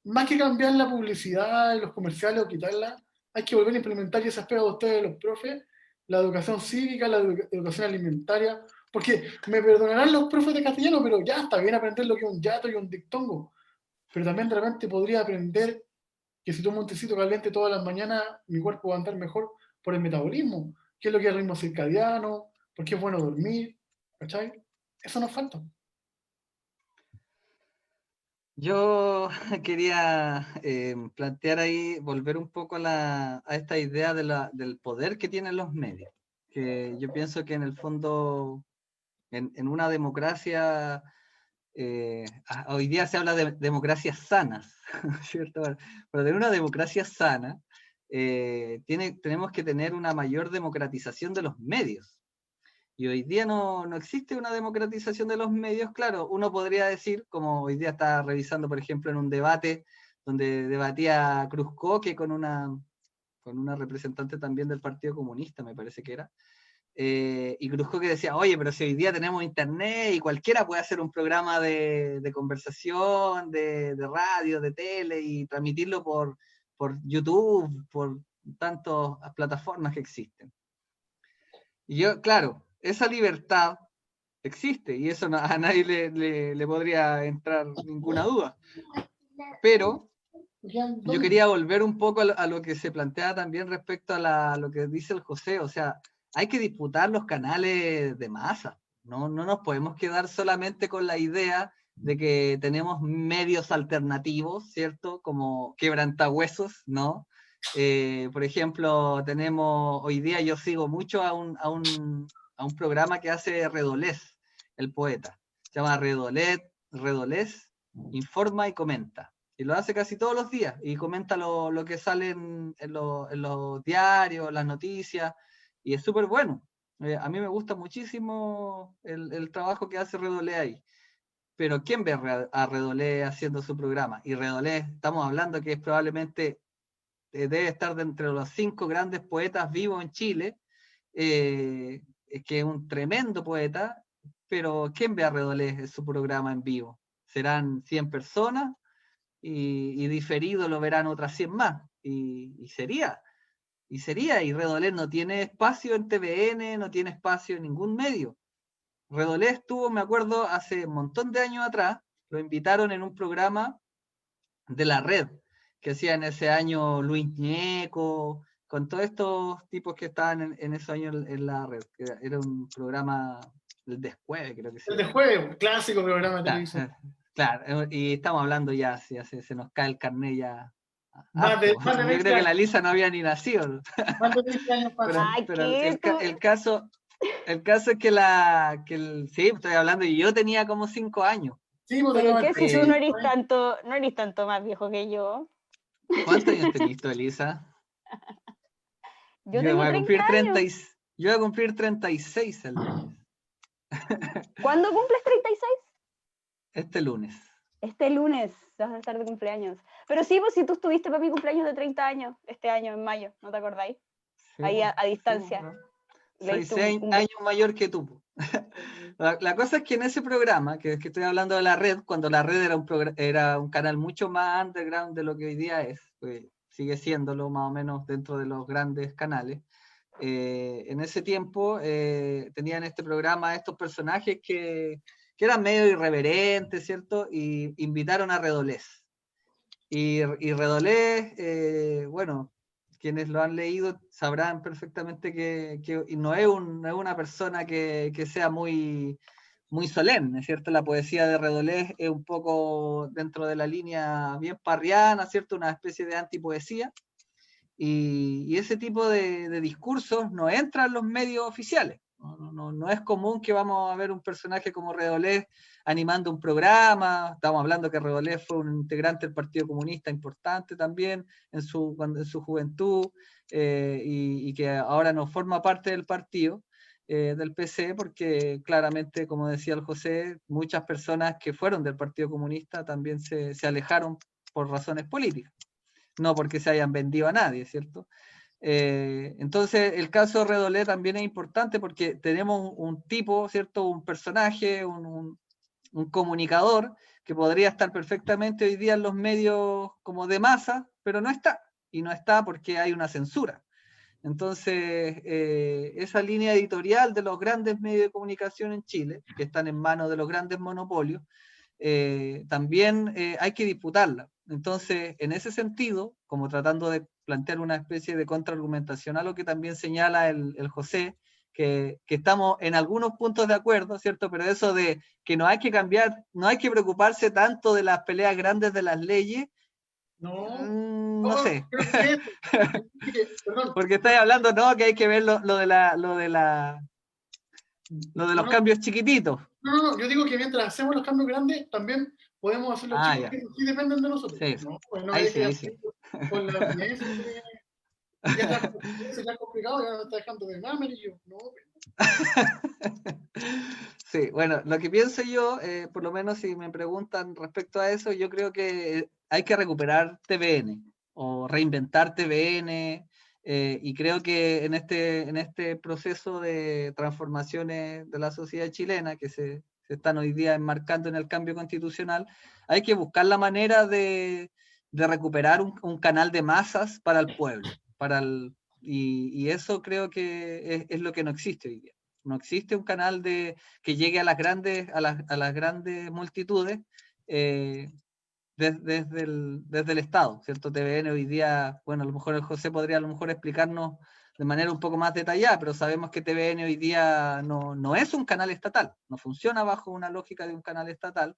más que cambiar la publicidad y los comerciales o quitarla, hay que volver a implementar, y esas pegas de ustedes, los profes, la educación cívica, la educación alimentaria, porque me perdonarán los profes de castellano, pero ya está bien aprender lo que es un yato y un dictongo, pero también de repente podría aprender que si tomo un tecito caliente todas las mañanas, mi cuerpo va a andar mejor por el metabolismo, qué es lo que es el ritmo circadiano, por qué es bueno dormir, ¿cachai? Eso nos falta. Yo quería plantear ahí, volver un poco a esta idea del poder que tienen los medios. Que yo pienso que en el fondo, en una democracia, hoy día se habla de democracias sanas, ¿cierto? Pero en una democracia sana, tenemos que tener una mayor democratización de los medios. Y hoy día no existe una democratización de los medios. Claro, uno podría decir, como hoy día está revisando, por ejemplo, en un debate donde debatía Cruzcoque con una representante también del Partido Comunista, me parece que era, y Cruzco que decía, oye, pero si hoy día tenemos internet y cualquiera puede hacer un programa de conversación, de radio, de tele y transmitirlo por YouTube, por tantas plataformas que existen. Y yo, claro, esa libertad existe y eso a nadie le podría entrar ninguna duda. Pero yo quería volver un poco a lo que se plantea también respecto a lo que dice el José, o sea, hay que disputar los canales de masa, no nos podemos quedar solamente con la idea de que tenemos medios alternativos, ¿cierto? Como quebrantahuesos, ¿no? Por ejemplo, hoy día yo sigo mucho a un programa que hace Redolés, el poeta, se llama Redolés, informa y comenta. Y lo hace casi todos los días y comenta lo que sale en los diarios, las noticias, y es súper bueno. A mí me gusta muchísimo el trabajo que hace Redolé ahí. Pero ¿quién ve a Redolé haciendo su programa? Y Redolé, estamos hablando que es probablemente, debe estar de entre los 5 grandes poetas vivos en Chile, que es un tremendo poeta, pero ¿quién ve a Redolé en su programa en vivo? ¿Serán 100 personas? Y diferido lo verán otras 100 más, y sería, y Redolé no tiene espacio en TVN, no tiene espacio en ningún medio. Redolé estuvo, me acuerdo, hace un montón de años atrás, lo invitaron en un programa de la red, que hacía en ese año Luis Ñeco, con todos estos tipos que estaban en esos años en la red, que era un programa, el Descueve, creo que sí. El Descueve, un clásico programa de televisión. Claro, y estamos hablando ya, si se nos cae el carnet ya. Más de Yo creo 20 que la años. Lisa no había ni nacido. Más de 20 años pasaron. Ay, Pero ¿qué? el caso es que sí, estoy hablando, y yo tenía como 5 años. Sí, pues, Pero de qué si tú 90. no eres tanto más viejo que yo. ¿Cuántos años tenés tú, Elisa? Yo tengo 30 años. Yo voy a cumplir 36 el lunes. ¿Cuándo cumples 36? Este lunes. Este lunes vas a estar de cumpleaños. Pero sí, pues si tú estuviste para mi cumpleaños de 30 años, este año, en mayo, ¿no te acordáis? Sí, Ahí a distancia. Sí, Le soy diste 6 años mayor que tú. La cosa es que en ese programa, que estoy hablando de la red, cuando la red era un canal mucho más underground de lo que hoy día es, pues sigue siéndolo más o menos dentro de los grandes canales, en ese tiempo tenían este programa estos personajes que eran medio irreverentes, ¿cierto? Y invitaron a Redolés. Y Redolés, bueno, quienes lo han leído sabrán perfectamente que no es una persona que sea muy solemne, ¿cierto? La poesía de Redolés es un poco dentro de la línea bien parriana, ¿cierto? Una especie de antipoesía. Y ese tipo de discursos no entran en los medios oficiales. No es común que vamos a ver un personaje como Redolés animando un programa. Estamos hablando que Redolés fue un integrante del Partido Comunista importante también en su juventud, y que ahora no forma parte del partido, del PC, porque claramente, como decía el José, muchas personas que fueron del Partido Comunista también se alejaron por razones políticas, no porque se hayan vendido a nadie, ¿cierto? Entonces, el caso de Redolé también es importante porque tenemos un tipo, ¿cierto? Un personaje, un comunicador que podría estar perfectamente hoy día en los medios como de masa, pero no está. Y no está porque hay una censura. Entonces, esa línea editorial de los grandes medios de comunicación en Chile, que están en manos de los grandes monopolios, también hay que disputarla. Entonces, en ese sentido, como tratando de plantear una especie de contraargumentación a lo que también señala el José, que estamos en algunos puntos de acuerdo, ¿cierto? Pero eso de que no hay que cambiar, no hay que preocuparse tanto de las peleas grandes de las leyes, no sé. Porque estáis hablando, no, que hay que ver lo de los cambios chiquititos. No, yo digo que mientras hacemos los cambios grandes, también podemos hacer los chicos ya. que sí dependen de nosotros. Sí. No, pues no Ahí hay que sí. con la fineza, ya está complicado, ya no está dejando de nada, amarillo. No, sí, bueno, lo que pienso yo, por lo menos si me preguntan respecto a eso, yo creo que hay que recuperar TVN o reinventar TVN, y creo que en este proceso de transformaciones de la sociedad chilena que se están hoy día enmarcando en el cambio constitucional, hay que buscar la manera de recuperar un canal de masas para el pueblo, y eso creo que es lo que no existe hoy día. No existe un canal que llegue a las grandes multitudes desde el Estado, ¿cierto? TVN hoy día, bueno, a lo mejor el José podría a lo mejor explicarnos de manera un poco más detallada, pero sabemos que TVN hoy día no es un canal estatal, no funciona bajo una lógica de un canal estatal,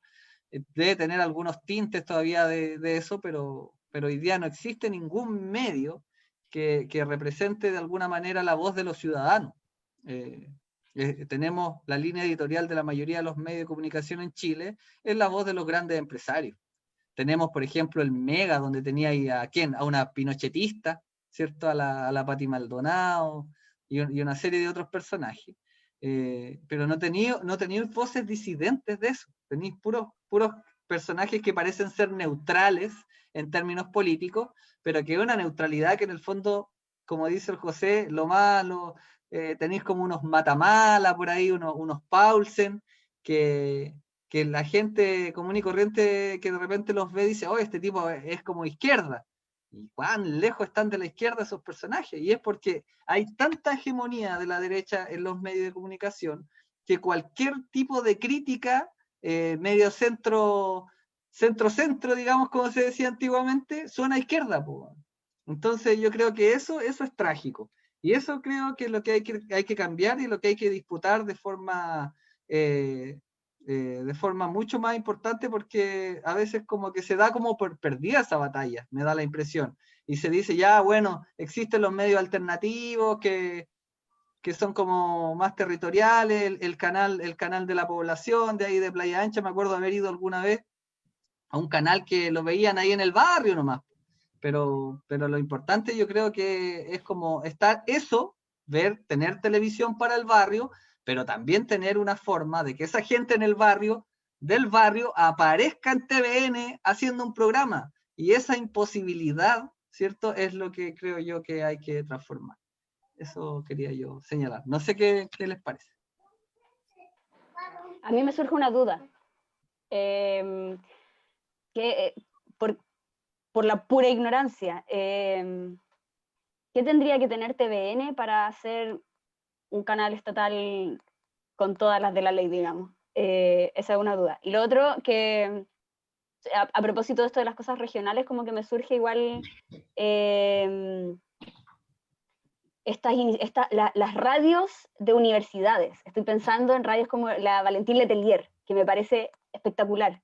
debe tener algunos tintes todavía de eso, pero hoy día no existe ningún medio que represente de alguna manera la voz de los ciudadanos. Tenemos la línea editorial de la mayoría de los medios de comunicación en Chile, es la voz de los grandes empresarios. Tenemos, por ejemplo, el Mega, donde tenía ahí a ¿quién? A una pinochetista, ¿cierto? A la Pati Maldonado y una serie de otros personajes. Pero no tenéis voces disidentes de eso. Tenéis puros personajes que parecen ser neutrales en términos políticos, pero que es una neutralidad que en el fondo, como dice el José, lo malo, tenéis como unos Matamala por ahí, unos Paulsen, que la gente común y corriente que de repente los ve dice, oh, este tipo es como izquierda. ¿Y cuán lejos están de la izquierda esos personajes? Y es porque hay tanta hegemonía de la derecha en los medios de comunicación que cualquier tipo de crítica, medio centro, digamos, como se decía antiguamente, suena a izquierda. Po. Entonces yo creo que eso es trágico. Y eso creo que es lo que hay que cambiar y lo que hay que disputar de forma mucho más importante, porque a veces como que se da como por perdida esa batalla, me da la impresión. Y se dice, ya, bueno, existen los medios alternativos que son como más territoriales, el canal de la población, de ahí de Playa Ancha, me acuerdo haber ido alguna vez a un canal que lo veían ahí en el barrio nomás. Pero lo importante yo creo que es como estar eso, tener televisión para el barrio, pero también tener una forma de que esa gente en el barrio, del barrio, aparezca en TVN haciendo un programa. Y esa imposibilidad, ¿cierto? Es lo que creo yo que hay que transformar. Eso quería yo señalar. No sé qué les parece. A mí me surge una duda. Por la pura ignorancia, ¿qué tendría que tener TVN para hacer un canal estatal con todas las de la ley, digamos? Esa es una duda. Y lo otro, que a propósito de esto de las cosas regionales, como que me surge igual las radios de universidades. Estoy pensando en radios como la Valentín Letelier, que me parece espectacular.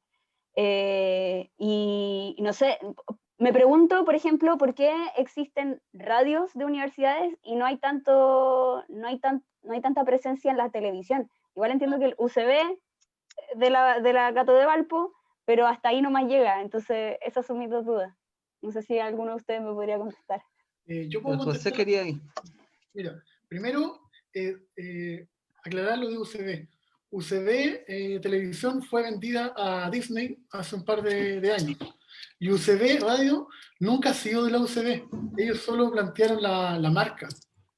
Y no sé, me pregunto, por ejemplo, por qué existen radios de universidades y no hay tanta presencia en la televisión. Igual entiendo que el UCB de la Gato de Valpo, pero hasta ahí nomás llega. Entonces, esas son mis dos dudas. No sé si alguno de ustedes me podría contestar. Yo puedo José contestar. quería ir. Mira, primero, aclarar lo de UCB. UCB Televisión fue vendida a Disney hace un par de años. Y UCB Radio nunca ha sido de la UCB. Ellos solo plantearon la marca.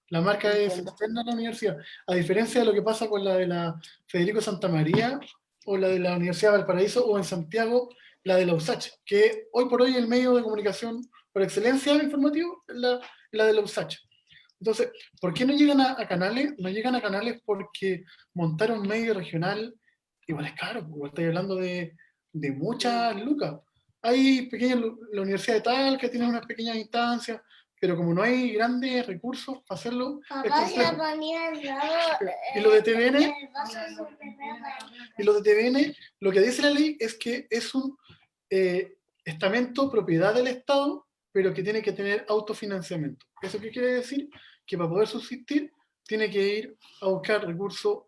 La marca es externa a la universidad. A diferencia de lo que pasa con la de la Federico Santa María o la de la Universidad de Valparaíso o en Santiago, la de la USACH, que hoy por hoy el medio de comunicación por excelencia informativo es la de la USACH. Entonces, ¿por qué no llegan a canales? No llegan a canales porque montar un medio regional igual es caro, igual estoy hablando de muchas lucas. Hay pequeñas, la universidad de tal que tiene unas pequeñas instancias, pero como no hay grandes recursos para hacerlo, es complejo. Y lo de TVN, lo que dice la ley es que es un estamento propiedad del Estado, pero que tiene que tener autofinanciamiento. ¿Eso qué quiere decir? Que para poder subsistir tiene que ir a buscar recursos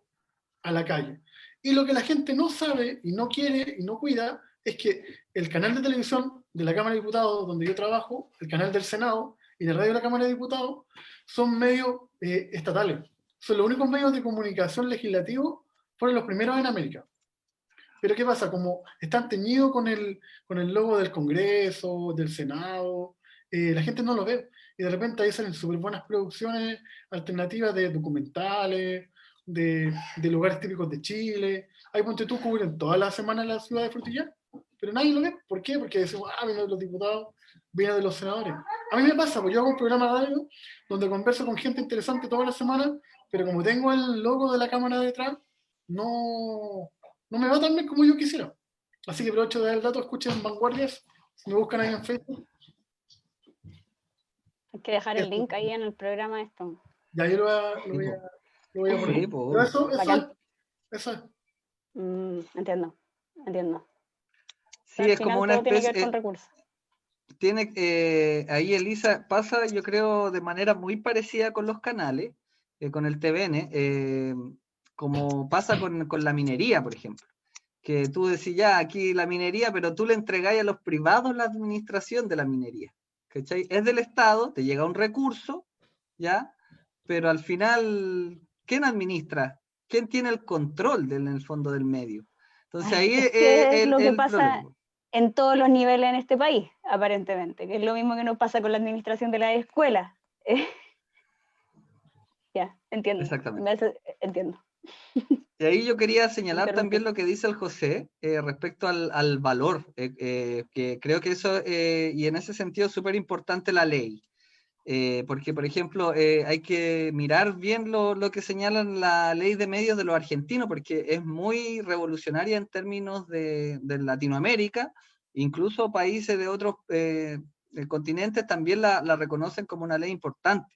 a la calle. Y lo que la gente no sabe y no quiere y no cuida es que el canal de televisión de la Cámara de Diputados, donde yo trabajo, el canal del Senado y la radio de la Cámara de Diputados, son medios estatales. Son los únicos medios de comunicación legislativos, fueron los primeros en América. Pero ¿qué pasa? Como están teñidos con el logo del Congreso, del Senado, la gente no lo ve. Y de repente ahí salen súper buenas producciones alternativas de documentales, de lugares típicos de Chile. Ahí ponte tú, cubren toda la semana la ciudad de Frutillar, pero nadie lo ve. ¿Por qué? Porque decimos, viene de los diputados, viene de los senadores. A mí me pasa, pues yo hago un programa de radio donde converso con gente interesante toda la semana, pero como tengo el logo de la cámara detrás, no me va tan bien como yo quisiera. Así que aprovecho de dar el dato, escuchen Vanguardias, me buscan ahí en Facebook. Hay que dejar el link ahí en el programa esto. Ya yo lo voy a poner. Sí, po. Pero eso Bacán. es. Entiendo. Sí, Al es final como una todo tiene que ver especie, con recursos. ahí Elisa pasa, yo creo, de manera muy parecida con los canales, con el TVN, como pasa con la minería, por ejemplo. Que tú decís, ya, aquí la minería, pero tú le entregáis a los privados la administración de la minería. ¿Cachai? Es del Estado, te llega un recurso, ¿ya? Pero al final, ¿quién administra? ¿Quién tiene el control en el fondo del medio? Entonces ahí Es que es lo que el pasa problema. en todos los niveles en este país, aparentemente, que es lo mismo que nos pasa con la administración de las escuelas. Ya, entiendo. Exactamente. Entiendo. Y ahí yo quería señalar Interrumpí. también lo que dice el José respecto al valor, que creo que eso, y en ese sentido es súper importante la ley. Porque, por ejemplo, hay que mirar bien lo que señalan la ley de medios de los argentinos, porque es muy revolucionaria en términos de Latinoamérica, incluso países de otros continentes también la reconocen como una ley importante.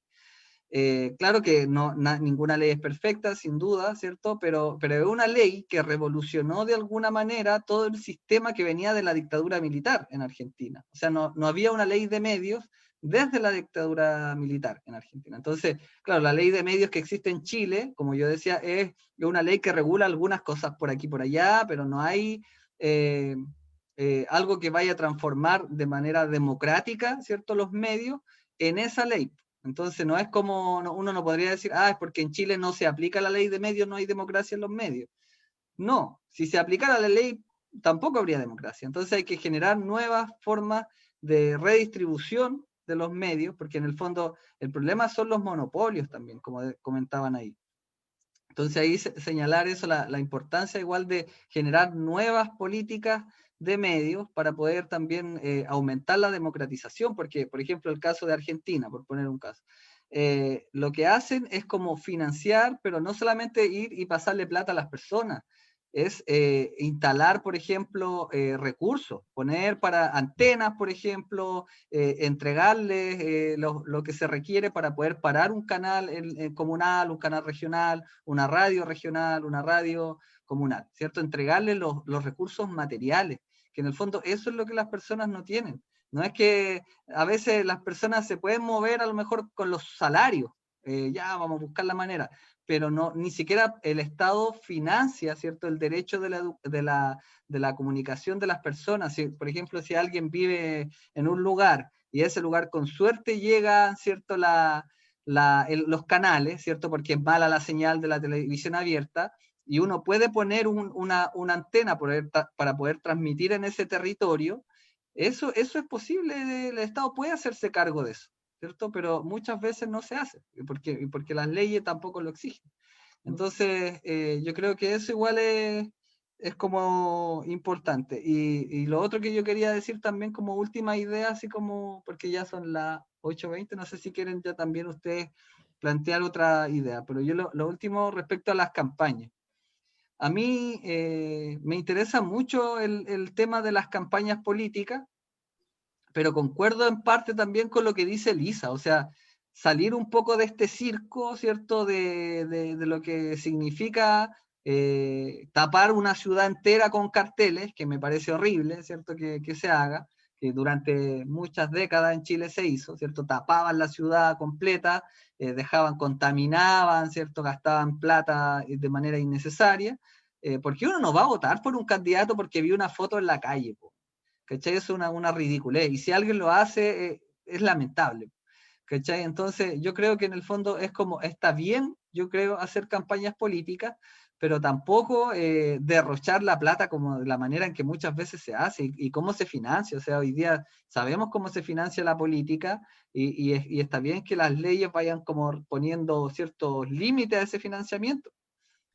Claro que ninguna ley es perfecta, sin duda, ¿cierto? Pero es una ley que revolucionó de alguna manera todo el sistema que venía de la dictadura militar en Argentina. O sea, no había una ley de medios desde la dictadura militar en Argentina. Entonces, claro, la ley de medios que existe en Chile, como yo decía, es una ley que regula algunas cosas por aquí y por allá, pero no hay algo que vaya a transformar de manera democrática, ¿cierto?, los medios en esa ley. Entonces no es como, uno no podría decir, es porque en Chile no se aplica la ley de medios, no hay democracia en los medios. No, si se aplicara la ley, tampoco habría democracia. Entonces hay que generar nuevas formas de redistribución de los medios, porque en el fondo el problema son los monopolios también, como comentaban ahí. Entonces ahí señalar eso, la importancia igual de generar nuevas políticas de medios para poder también aumentar la democratización, porque, por ejemplo, el caso de Argentina, por poner un caso, lo que hacen es como financiar, pero no solamente ir y pasarle plata a las personas, es instalar, por ejemplo, recursos, poner para antenas, por ejemplo, entregarles lo que se requiere para poder parar un canal comunal, un canal regional, una radio regional, una radio comunal, ¿cierto? Entregarles los recursos materiales, que en el fondo eso es lo que las personas no tienen. No es que a veces las personas se pueden mover a lo mejor con los salarios, ya vamos a buscar la manera, pero ni siquiera el Estado financia, ¿cierto?, el derecho de la comunicación de las personas. Si, por ejemplo, si alguien vive en un lugar y ese lugar con suerte llega, ¿cierto?, los canales, ¿cierto?, porque es mala la señal de la televisión abierta, y uno puede poner una antena para poder transmitir en ese territorio, eso es posible, el Estado puede hacerse cargo de eso, ¿cierto? Pero muchas veces no se hace, porque las leyes tampoco lo exigen. Entonces, yo creo que eso igual es como importante. Y lo otro que yo quería decir también como última idea, así como, porque ya son las 8:20, no sé si quieren ya también ustedes plantear otra idea, pero yo lo último respecto a las campañas. A mí me interesa mucho el tema de las campañas políticas, pero concuerdo en parte también con lo que dice Elisa, o sea, salir un poco de este circo, ¿cierto?, de lo que significa tapar una ciudad entera con carteles, que me parece horrible, ¿cierto?, que se haga, que durante muchas décadas en Chile se hizo, ¿cierto?, tapaban la ciudad completa, contaminaban, ¿cierto?, gastaban plata de manera innecesaria, porque uno no va a votar por un candidato porque vio una foto en la calle, po. ¿Cachai? Es una ridiculez. Y si alguien lo hace, es lamentable. ¿Cachai? Entonces, yo creo que en el fondo es como, está bien, yo creo, hacer campañas políticas, pero tampoco derrochar la plata como de la manera en que muchas veces se hace y cómo se financia. O sea, hoy día sabemos cómo se financia la política y está bien que las leyes vayan como poniendo ciertos límites a ese financiamiento.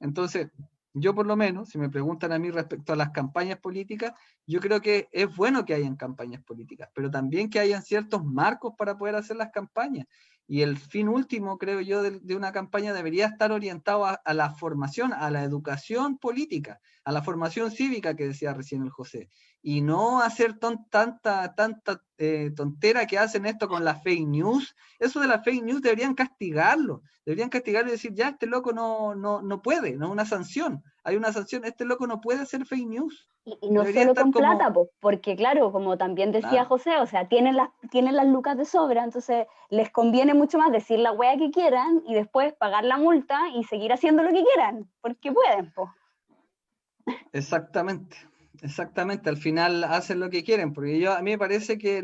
Entonces, yo por lo menos, si me preguntan a mí respecto a las campañas políticas, yo creo que es bueno que hayan campañas políticas, pero también que hayan ciertos marcos para poder hacer las campañas. Y el fin último, creo yo, de una campaña debería estar orientado a la formación, a la educación política, a la formación cívica que decía recién el José. Y no hacer tanta tontera que hacen esto con las fake news. Eso de las fake news deberían castigarlo y decir, ya, este loco no puede, no es una sanción. Hay una sanción, este loco no puede hacer fake news. Y no Debería solo estar con como... plata, pues, porque claro, como también decía Claro. José, o sea, tienen las lucas de sobra, entonces les conviene mucho más decir la wea que quieran y después pagar la multa y seguir haciendo lo que quieran, porque pueden, pues. Exactamente, al final hacen lo que quieren, porque a mí me parece que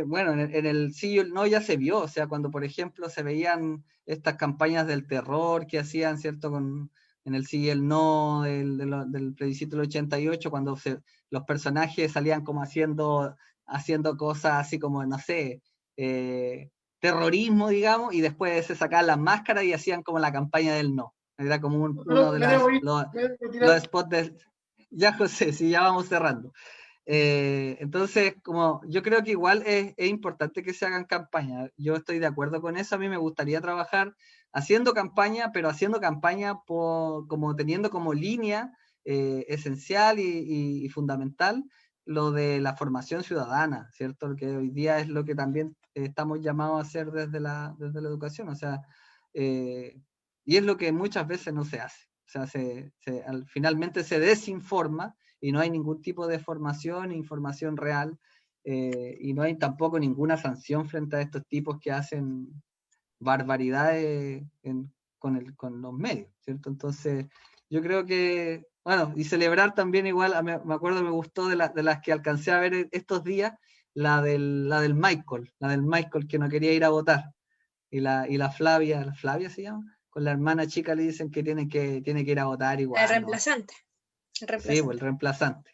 bueno, en el sí y el no ya se vio, o sea, cuando por ejemplo se veían estas campañas del terror que hacían, ¿cierto? En el sí y el no del plebiscito del 88, cuando los personajes salían como haciendo cosas así como, no sé, terrorismo, digamos, y después se sacaban las máscaras y hacían como la campaña del no. Era como uno de los spots de... Ya, José, sí, ya vamos cerrando. Entonces, como yo creo que igual es importante que se hagan campañas. Yo estoy de acuerdo con eso. A mí me gustaría trabajar haciendo campaña, pero haciendo campaña como teniendo como línea esencial y fundamental lo de la formación ciudadana, ¿cierto? Que hoy día es lo que también estamos llamados a hacer desde la educación. O sea, y es lo que muchas veces no se hace. O sea, finalmente se desinforma y no hay ningún tipo de formación, información real, y no hay tampoco ninguna sanción frente a estos tipos que hacen barbaridades con los medios, ¿cierto? Entonces, yo creo que, bueno, y celebrar también igual, me acuerdo, me gustó de las que alcancé a ver estos días, la del Michael que no quería ir a votar, y la Flavia se llama, con la hermana chica le dicen que tiene que ir a votar igual, El ¿no? reemplazante. Sí, pues el reemplazante.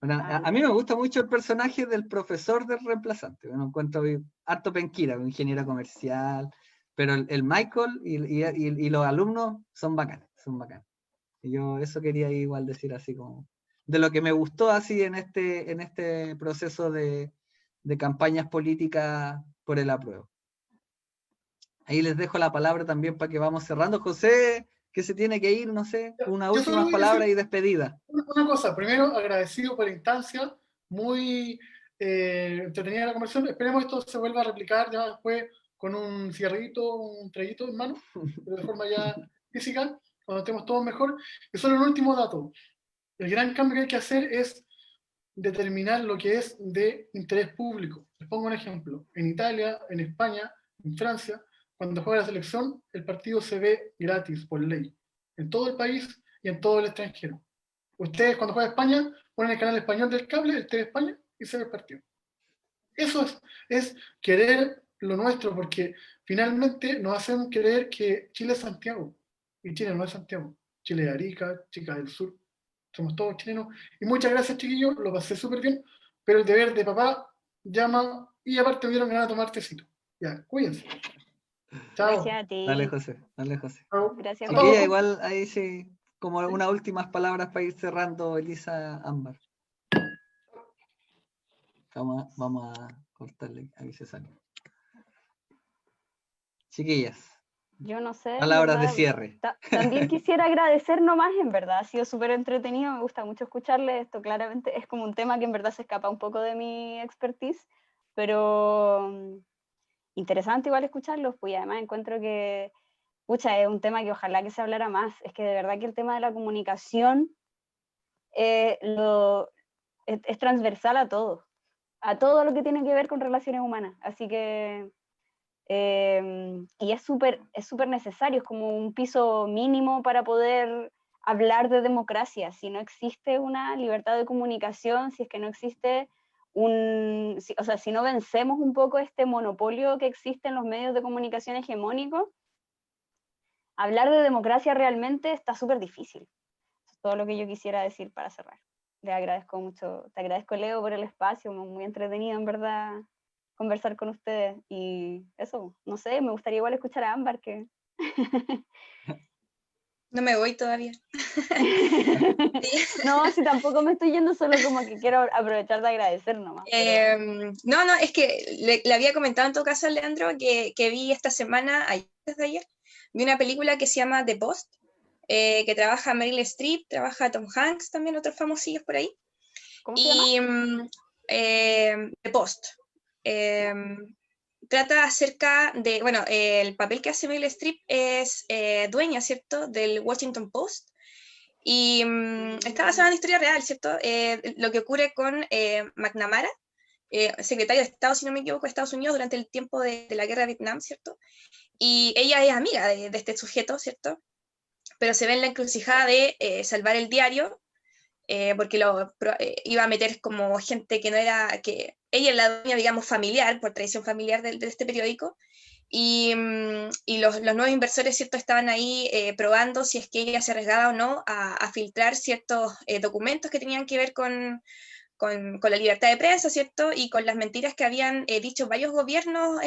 Bueno, Ah, a mí me gusta mucho el personaje del profesor del reemplazante. Me encuentro harto penquira, un ingeniero comercial, pero el Michael y los alumnos son bacanes, Y yo eso quería igual decir así como, de lo que me gustó así en este proceso de campañas políticas por el apruebo. Ahí les dejo la palabra también para que vamos cerrando. José, que se tiene que ir, no sé, unas Yo solo últimas voy a palabras decir y despedida. una cosa. Primero, agradecido por la instancia, muy entretenida la conversación. Esperemos esto se vuelva a replicar ya después con un cigarrito, un traguito en mano, pero de forma ya física, cuando estemos todos mejor. Y solo un último dato. El gran cambio que hay que hacer es determinar lo que es de interés público. Les pongo un ejemplo. En Italia, en España, en Francia, cuando juega la selección, el partido se ve gratis por ley, en todo el país y en todo el extranjero. Ustedes cuando juega España, ponen el canal español del cable, el TV España, y se ve el partido. Eso es querer lo nuestro, porque finalmente nos hacen creer que Chile es Santiago, y Chile no es Santiago. Chile es Arica, Chica del Sur, somos todos chilenos. Y muchas gracias, chiquillos, lo pasé súper bien, pero el deber de papá llama y aparte me dieron ganas de tomar tecito. Ya, cuídense. Chao. gracias a Dale, ti. José, dale, José. Chao. Gracias, A José. Chiquilla, todos. igual ahí sí, como unas últimas palabras para ir cerrando, Elisa Ámbar. Vamos a cortarle, ahí se sale. Chiquillas, Yo no sé, en palabras de verdad. cierre. También quisiera agradecer nomás, en verdad. Ha sido súper entretenido, me gusta mucho escucharle. Esto claramente es como un tema que en verdad se escapa un poco de mi expertise, pero interesante igual escucharlos, pues y además encuentro que, pucha, es un tema que ojalá que se hablara más. Es que de verdad que el tema de la comunicación es transversal a todo lo que tiene que ver con relaciones humanas. Así que y es súper necesario, es como un piso mínimo para poder hablar de democracia. Si no existe una libertad de comunicación, si es que no existe o sea, si no vencemos un poco este monopolio que existe en los medios de comunicación hegemónicos, hablar de democracia realmente está súper difícil. Eso es todo lo que yo quisiera decir para cerrar. Le agradezco mucho, te agradezco, Leo, por el espacio, muy entretenido en verdad conversar con ustedes, y eso, no sé, me gustaría igual escuchar a Ámbar, que... No me voy todavía. No, si tampoco me estoy yendo, solo como que quiero aprovechar de agradecer nomás. No, es que le había comentado en todo caso a Leandro que vi esta semana, desde ayer, vi una película que se llama The Post, que trabaja Meryl Streep, trabaja Tom Hanks, también otros famosillos por ahí. ¿Cómo se llama? The Post. Trata acerca de, bueno, el papel que hace Meryl Streep es dueña, ¿cierto?, del Washington Post, y está basada en historia real, ¿cierto? Lo que ocurre con McNamara, secretario de Estado, si no me equivoco, de Estados Unidos durante el tiempo de la guerra de Vietnam, ¿cierto? Y ella es amiga de este sujeto, ¿cierto? Pero se ve en la encrucijada de salvar el diario, porque iba a meter como gente que no era, que ella es la dueña, digamos, familiar, por tradición familiar de este periódico, y los nuevos inversores, ¿cierto?, estaban ahí probando si es que ella se arriesgaba o no a filtrar ciertos documentos que tenían que ver con la libertad de prensa, ¿cierto?, y con las mentiras que habían dicho varios gobiernos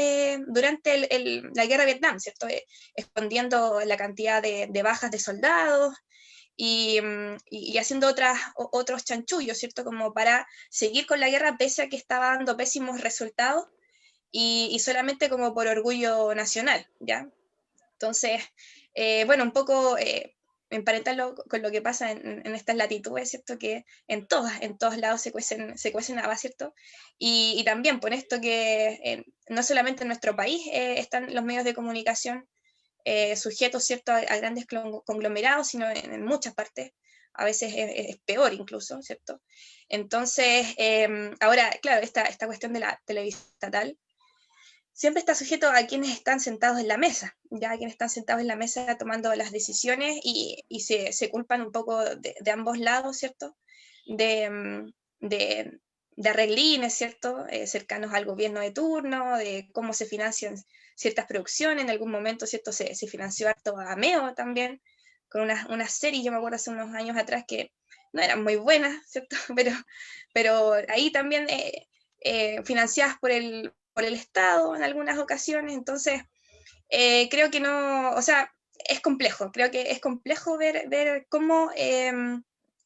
durante la guerra de Vietnam, ¿cierto?, escondiendo la cantidad de bajas de soldados, y haciendo otros chanchullos, ¿cierto?, como para seguir con la guerra pese a que estaba dando pésimos resultados, y solamente como por orgullo nacional, ¿ya? Entonces, bueno, un poco emparentarlo con lo que pasa en estas latitudes, ¿cierto?, que en todos lados se cuecen habas, ¿cierto? Y también por esto que no solamente en nuestro país están los medios de comunicación sujetos, ¿cierto?, a grandes conglomerados, sino en muchas partes, a veces es peor incluso, ¿cierto? Entonces, ahora, claro, esta cuestión de la televisión estatal siempre está sujeto a quienes están sentados en la mesa, ya quienes están sentados en la mesa tomando las decisiones, y se culpan un poco de ambos lados, ¿cierto?, de arreglines, ¿cierto?, cercanos al gobierno de turno, de cómo se financian ciertas producciones. En algún momento, ¿cierto?, se financió harto a Meo también, con una serie, yo me acuerdo hace unos años atrás, que no eran muy buenas, ¿cierto?, pero ahí también financiadas por el Estado en algunas ocasiones. Entonces, creo que no, o sea, creo que es complejo ver cómo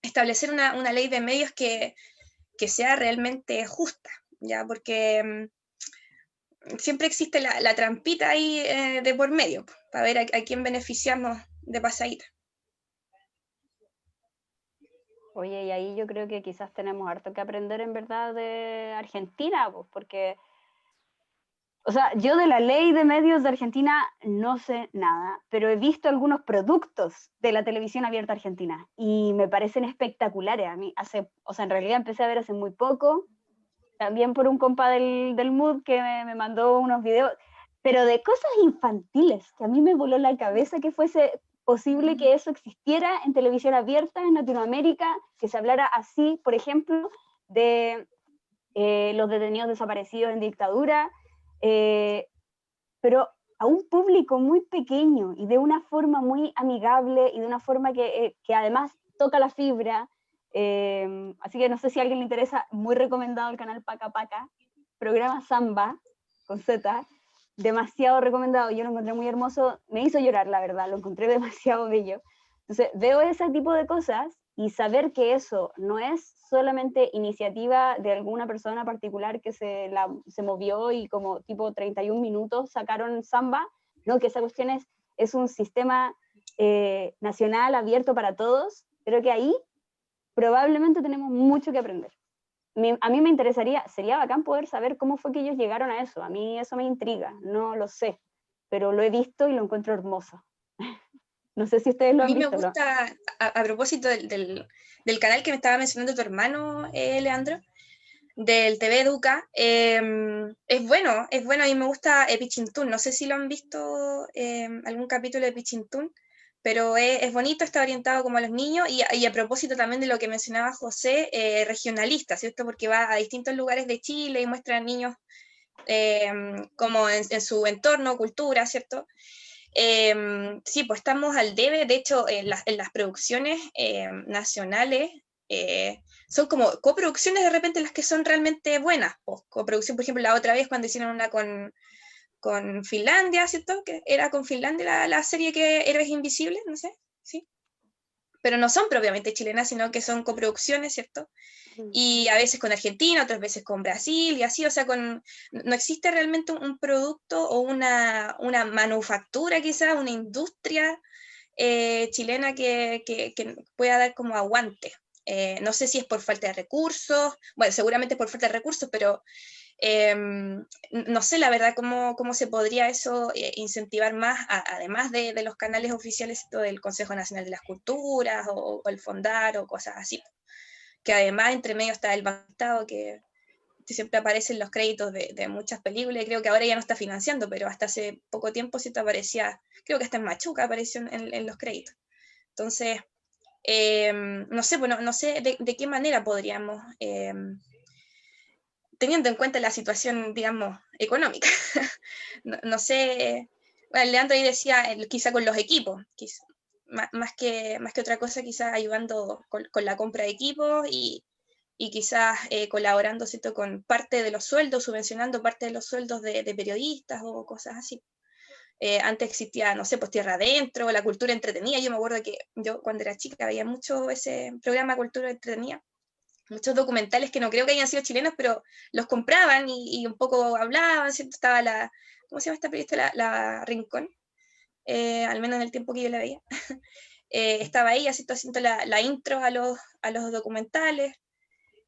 establecer una ley de medios que sea realmente justa, ¿ya? Porque siempre existe la trampita ahí de por medio, para ver a quién beneficiamos de pasadita. Oye, y ahí yo creo que quizás tenemos harto que aprender en verdad de Argentina, pues, porque, o sea, yo de la ley de medios de Argentina no sé nada, pero he visto algunos productos de la televisión abierta argentina y me parecen espectaculares. A mí o sea, en realidad empecé a ver hace muy poco, también por un compa del Mood que me mandó unos videos, pero de cosas infantiles, que a mí me voló la cabeza que fuese posible que eso existiera en televisión abierta en Latinoamérica, que se hablara así, por ejemplo, de los detenidos desaparecidos en dictadura, pero a un público muy pequeño y de una forma muy amigable y de una forma que además toca la fibra. Así que no sé si a alguien le interesa, muy recomendado el canal Paca Paca, programa Samba con Z, demasiado recomendado, yo lo encontré muy hermoso, me hizo llorar, la verdad, lo encontré demasiado bello. Entonces veo ese tipo de cosas y saber que eso no es solamente iniciativa de alguna persona particular que se movió y como tipo 31 minutos sacaron Samba, no, que esa cuestión es un sistema nacional abierto para todos. Creo que ahí probablemente tenemos mucho que aprender. A mí me interesaría, sería bacán poder saber cómo fue que ellos llegaron a eso. A mí eso me intriga, no lo sé, pero lo he visto y lo encuentro hermoso. No sé si ustedes lo han visto. A mí me gusta, a propósito del canal que me estaba mencionando tu hermano, Leandro, del TV Educa, es bueno, a mí me gusta Pichintún, no sé si lo han visto algún capítulo de Pichintún, pero es bonito, está orientado como a los niños, y a propósito también de lo que mencionaba José, regionalista, ¿cierto? Porque va a distintos lugares de Chile y muestra a niños como en su entorno, cultura, ¿cierto? Sí, pues estamos al debe. De hecho, en las producciones nacionales son como coproducciones de repente las que son realmente buenas. Pues, coproducción, por ejemplo, la otra vez cuando hicieron una con Finlandia, ¿cierto? Que era con Finlandia la serie que Héroes Invisibles, no sé, ¿sí? Pero no son propiamente chilenas, sino que son coproducciones, ¿cierto? Y a veces con Argentina, otras veces con Brasil, y así, o sea, no existe realmente un producto o una manufactura quizás, una industria chilena que pueda dar como aguante. No sé si es por falta de recursos, bueno, seguramente es por falta de recursos, pero no sé la verdad cómo se podría eso incentivar más, además de los canales oficiales del Consejo Nacional de las Culturas o el Fondar o cosas así. Que además entre medio está el Banco Estado que siempre aparece en los créditos de muchas películas, y creo que ahora ya no está financiando, pero hasta hace poco tiempo sí te aparecía, creo que hasta en Machuca apareció en los créditos. Entonces, no sé, bueno, no sé de qué manera podríamos, teniendo en cuenta la situación, digamos, económica, no sé, bueno, Leandro ahí decía, quizá con los equipos, quizá, más que otra cosa, quizás ayudando con la compra de equipos y quizás colaborando, ¿cierto?, con parte de los sueldos, subvencionando parte de los sueldos de periodistas o cosas así. Antes existía, no sé, pues Tierra Adentro, la cultura entretenida. Yo me acuerdo que yo cuando era chica veía mucho ese programa Cultura Entretenida, muchos documentales que no creo que hayan sido chilenos, pero los compraban y un poco hablaban, ¿cierto? Estaba ¿cómo se llama esta periodista? La Rincón, al menos en el tiempo que yo la veía. Estaba ella haciendo la intro a los documentales.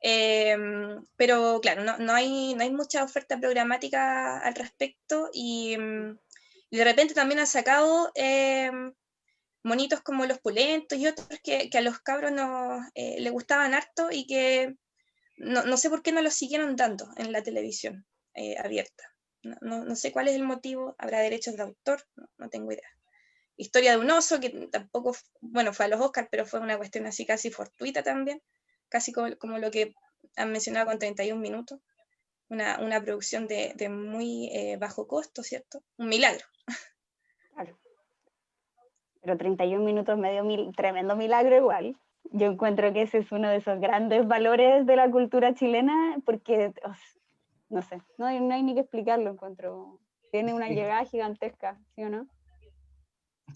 Pero claro, no hay mucha oferta programática al respecto y de repente también han sacado monitos como Los Pulentos y otros que a los cabros les gustaban harto y que no sé por qué no los siguieron dando en la televisión abierta. No sé cuál es el motivo, habrá derechos de autor, no tengo idea. Historia de un oso, que tampoco, bueno, fue a los Oscars, pero fue una cuestión así casi fortuita también, casi como lo que han mencionado con 31 minutos, una producción de muy bajo costo, ¿cierto? Un milagro. Claro. Pero 31 minutos medio tremendo milagro igual. Yo encuentro que ese es uno de esos grandes valores de la cultura chilena, porque, no sé, no hay ni que explicarlo, encuentro. Tiene una llegada gigantesca, ¿sí o no?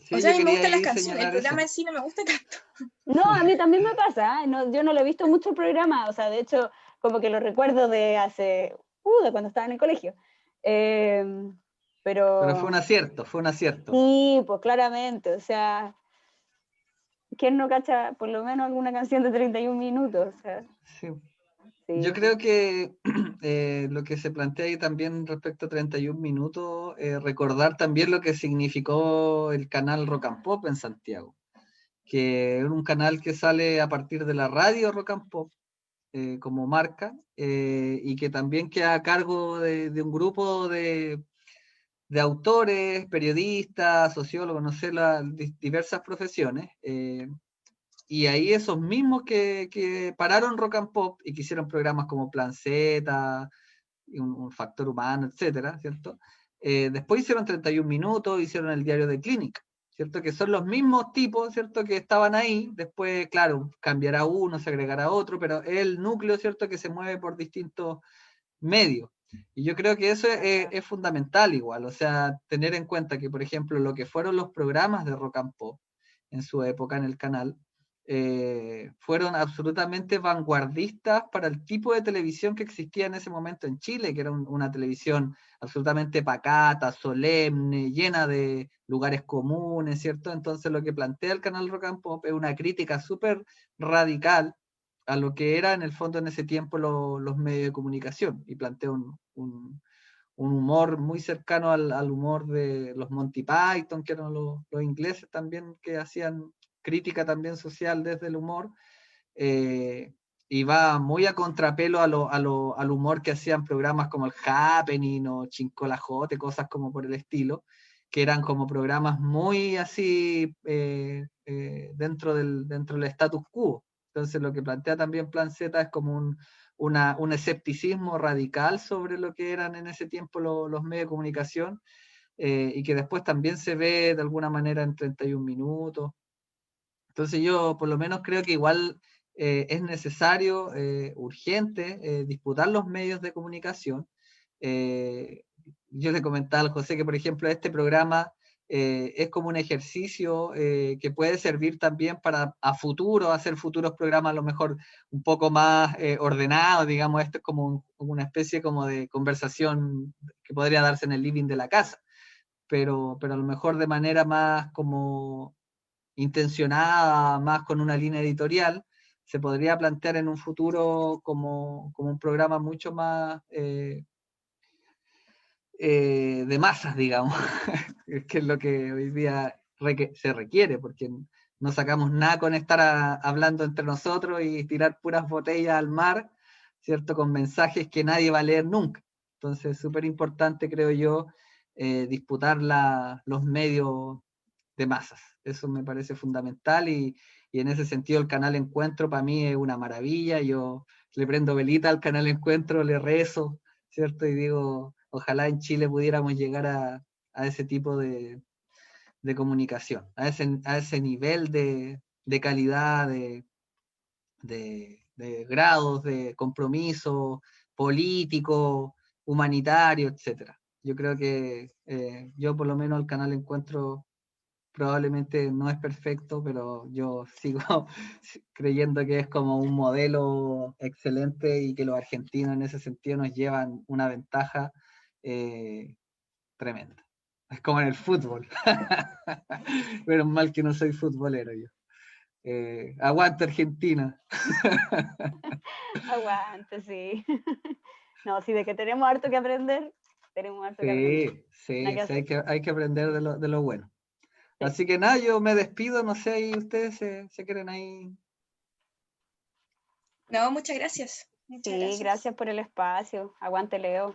Sí, O sea, a yo mí me quería gustan las ahí canciones, el señalar eso. programa en sí no me gusta tanto. No, a mí también me pasa, ¿eh? No, yo no lo he visto mucho el programa, o sea, de hecho, como que lo recuerdo de de cuando estaba en el colegio. Pero fue un Pero acierto, fue un acierto. sí, pues claramente, o sea, ¿quién no cacha por lo menos alguna canción de 31 minutos? O sea, Sí. sí. Yo creo que lo que se plantea ahí también respecto a 31 minutos, recordar también lo que significó el canal Rock and Pop en Santiago, que es un canal que sale a partir de la radio Rock and Pop como marca, y que también queda a cargo de un grupo de autores, periodistas, sociólogos, no sé, diversas profesiones. Y ahí esos mismos que pararon Rock and Pop y que hicieron programas como Plan Z, un Factor Humano, etcétera, ¿cierto? Después hicieron 31 minutos, hicieron el diario de Clinic, ¿cierto? Que son los mismos tipos, ¿cierto? Que estaban ahí. Después, claro, cambiará uno, se agregará otro, pero es el núcleo, ¿cierto? Que se mueve por distintos medios. Y yo creo que eso es fundamental igual, o sea, tener en cuenta que, por ejemplo, lo que fueron los programas de Rock and Pop en su época en el canal, fueron absolutamente vanguardistas para el tipo de televisión que existía en ese momento en Chile, que era una televisión absolutamente pacata, solemne, llena de lugares comunes, ¿cierto? Entonces lo que plantea el canal Rock and Pop es una crítica súper radical a lo que era en el fondo en ese tiempo los medios de comunicación, y plantea un humor muy cercano al humor de los Monty Python, que eran los ingleses también, que hacían crítica también social desde el humor, y va muy a contrapelo al humor que hacían programas como el Happening o Chincolajote, cosas como por el estilo, que eran como programas muy así dentro del status quo. Entonces lo que plantea también Plan Z es como un escepticismo radical sobre lo que eran en ese tiempo los medios de comunicación, y que después también se ve de alguna manera en 31 minutos. Entonces yo por lo menos creo que igual es necesario, urgente, disputar los medios de comunicación. Yo le comentaba al José que, por ejemplo, este programa es como un ejercicio que puede servir también para a futuro, hacer futuros programas a lo mejor un poco más ordenados, digamos, esto es como una especie como de conversación que podría darse en el living de la casa, pero a lo mejor de manera más como intencionada, más con una línea editorial, se podría plantear en un futuro como un programa mucho más de masas, digamos, que es lo que hoy día se requiere, porque no sacamos nada con estar hablando entre nosotros y tirar puras botellas al mar, ¿cierto? Con mensajes que nadie va a leer nunca. Entonces, súper importante, creo yo, disputar los medios de masas. Eso me parece fundamental y en ese sentido el canal Encuentro para mí es una maravilla. Yo le prendo velita al canal Encuentro, le rezo, ¿cierto? Y digo, ojalá en Chile pudiéramos llegar a ese tipo de comunicación, a ese nivel de calidad, de grados, de compromiso político, humanitario, etcétera. Yo creo que yo por lo menos el canal Encuentro probablemente no es perfecto, pero yo sigo creyendo que es como un modelo excelente y que los argentinos en ese sentido nos llevan una ventaja tremenda. Es como en el fútbol. Pero mal que no soy futbolero yo. Aguanta Argentina. Aguante, sí. No, sí, de que tenemos harto que aprender, tenemos harto que aprender. Sí, Nada que sí, hacer. hay que aprender de lo bueno. Sí. Así que nada, yo me despido, no sé, ahí ustedes se quieren ahí. No, muchas gracias. Muchas Sí, gracias por el espacio. Aguante, Leo.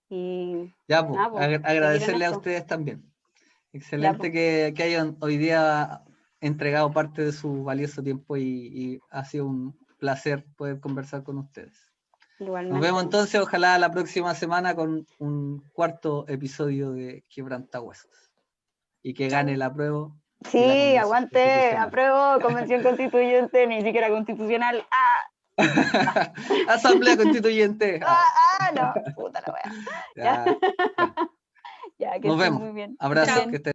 Y Ya, pues, nada, pues, seguir en agradecerle a esto. ustedes también. Ya, Excelente pues. que hayan hoy día entregado parte de su valioso tiempo y ha sido un placer poder conversar con ustedes. Nos Igualmente. vemos entonces, ojalá la próxima semana con un cuarto episodio de Quebrantahuesos. Y que gane la prueba. Sí, y la Convención aguante, Constitucional. apruebo convención constituyente, ni siquiera constitucional. Asamblea Constituyente. No, puta la wea. Ya, ya. Ya, que Nos estén vemos. muy bien. Abrazos, Chao. que estén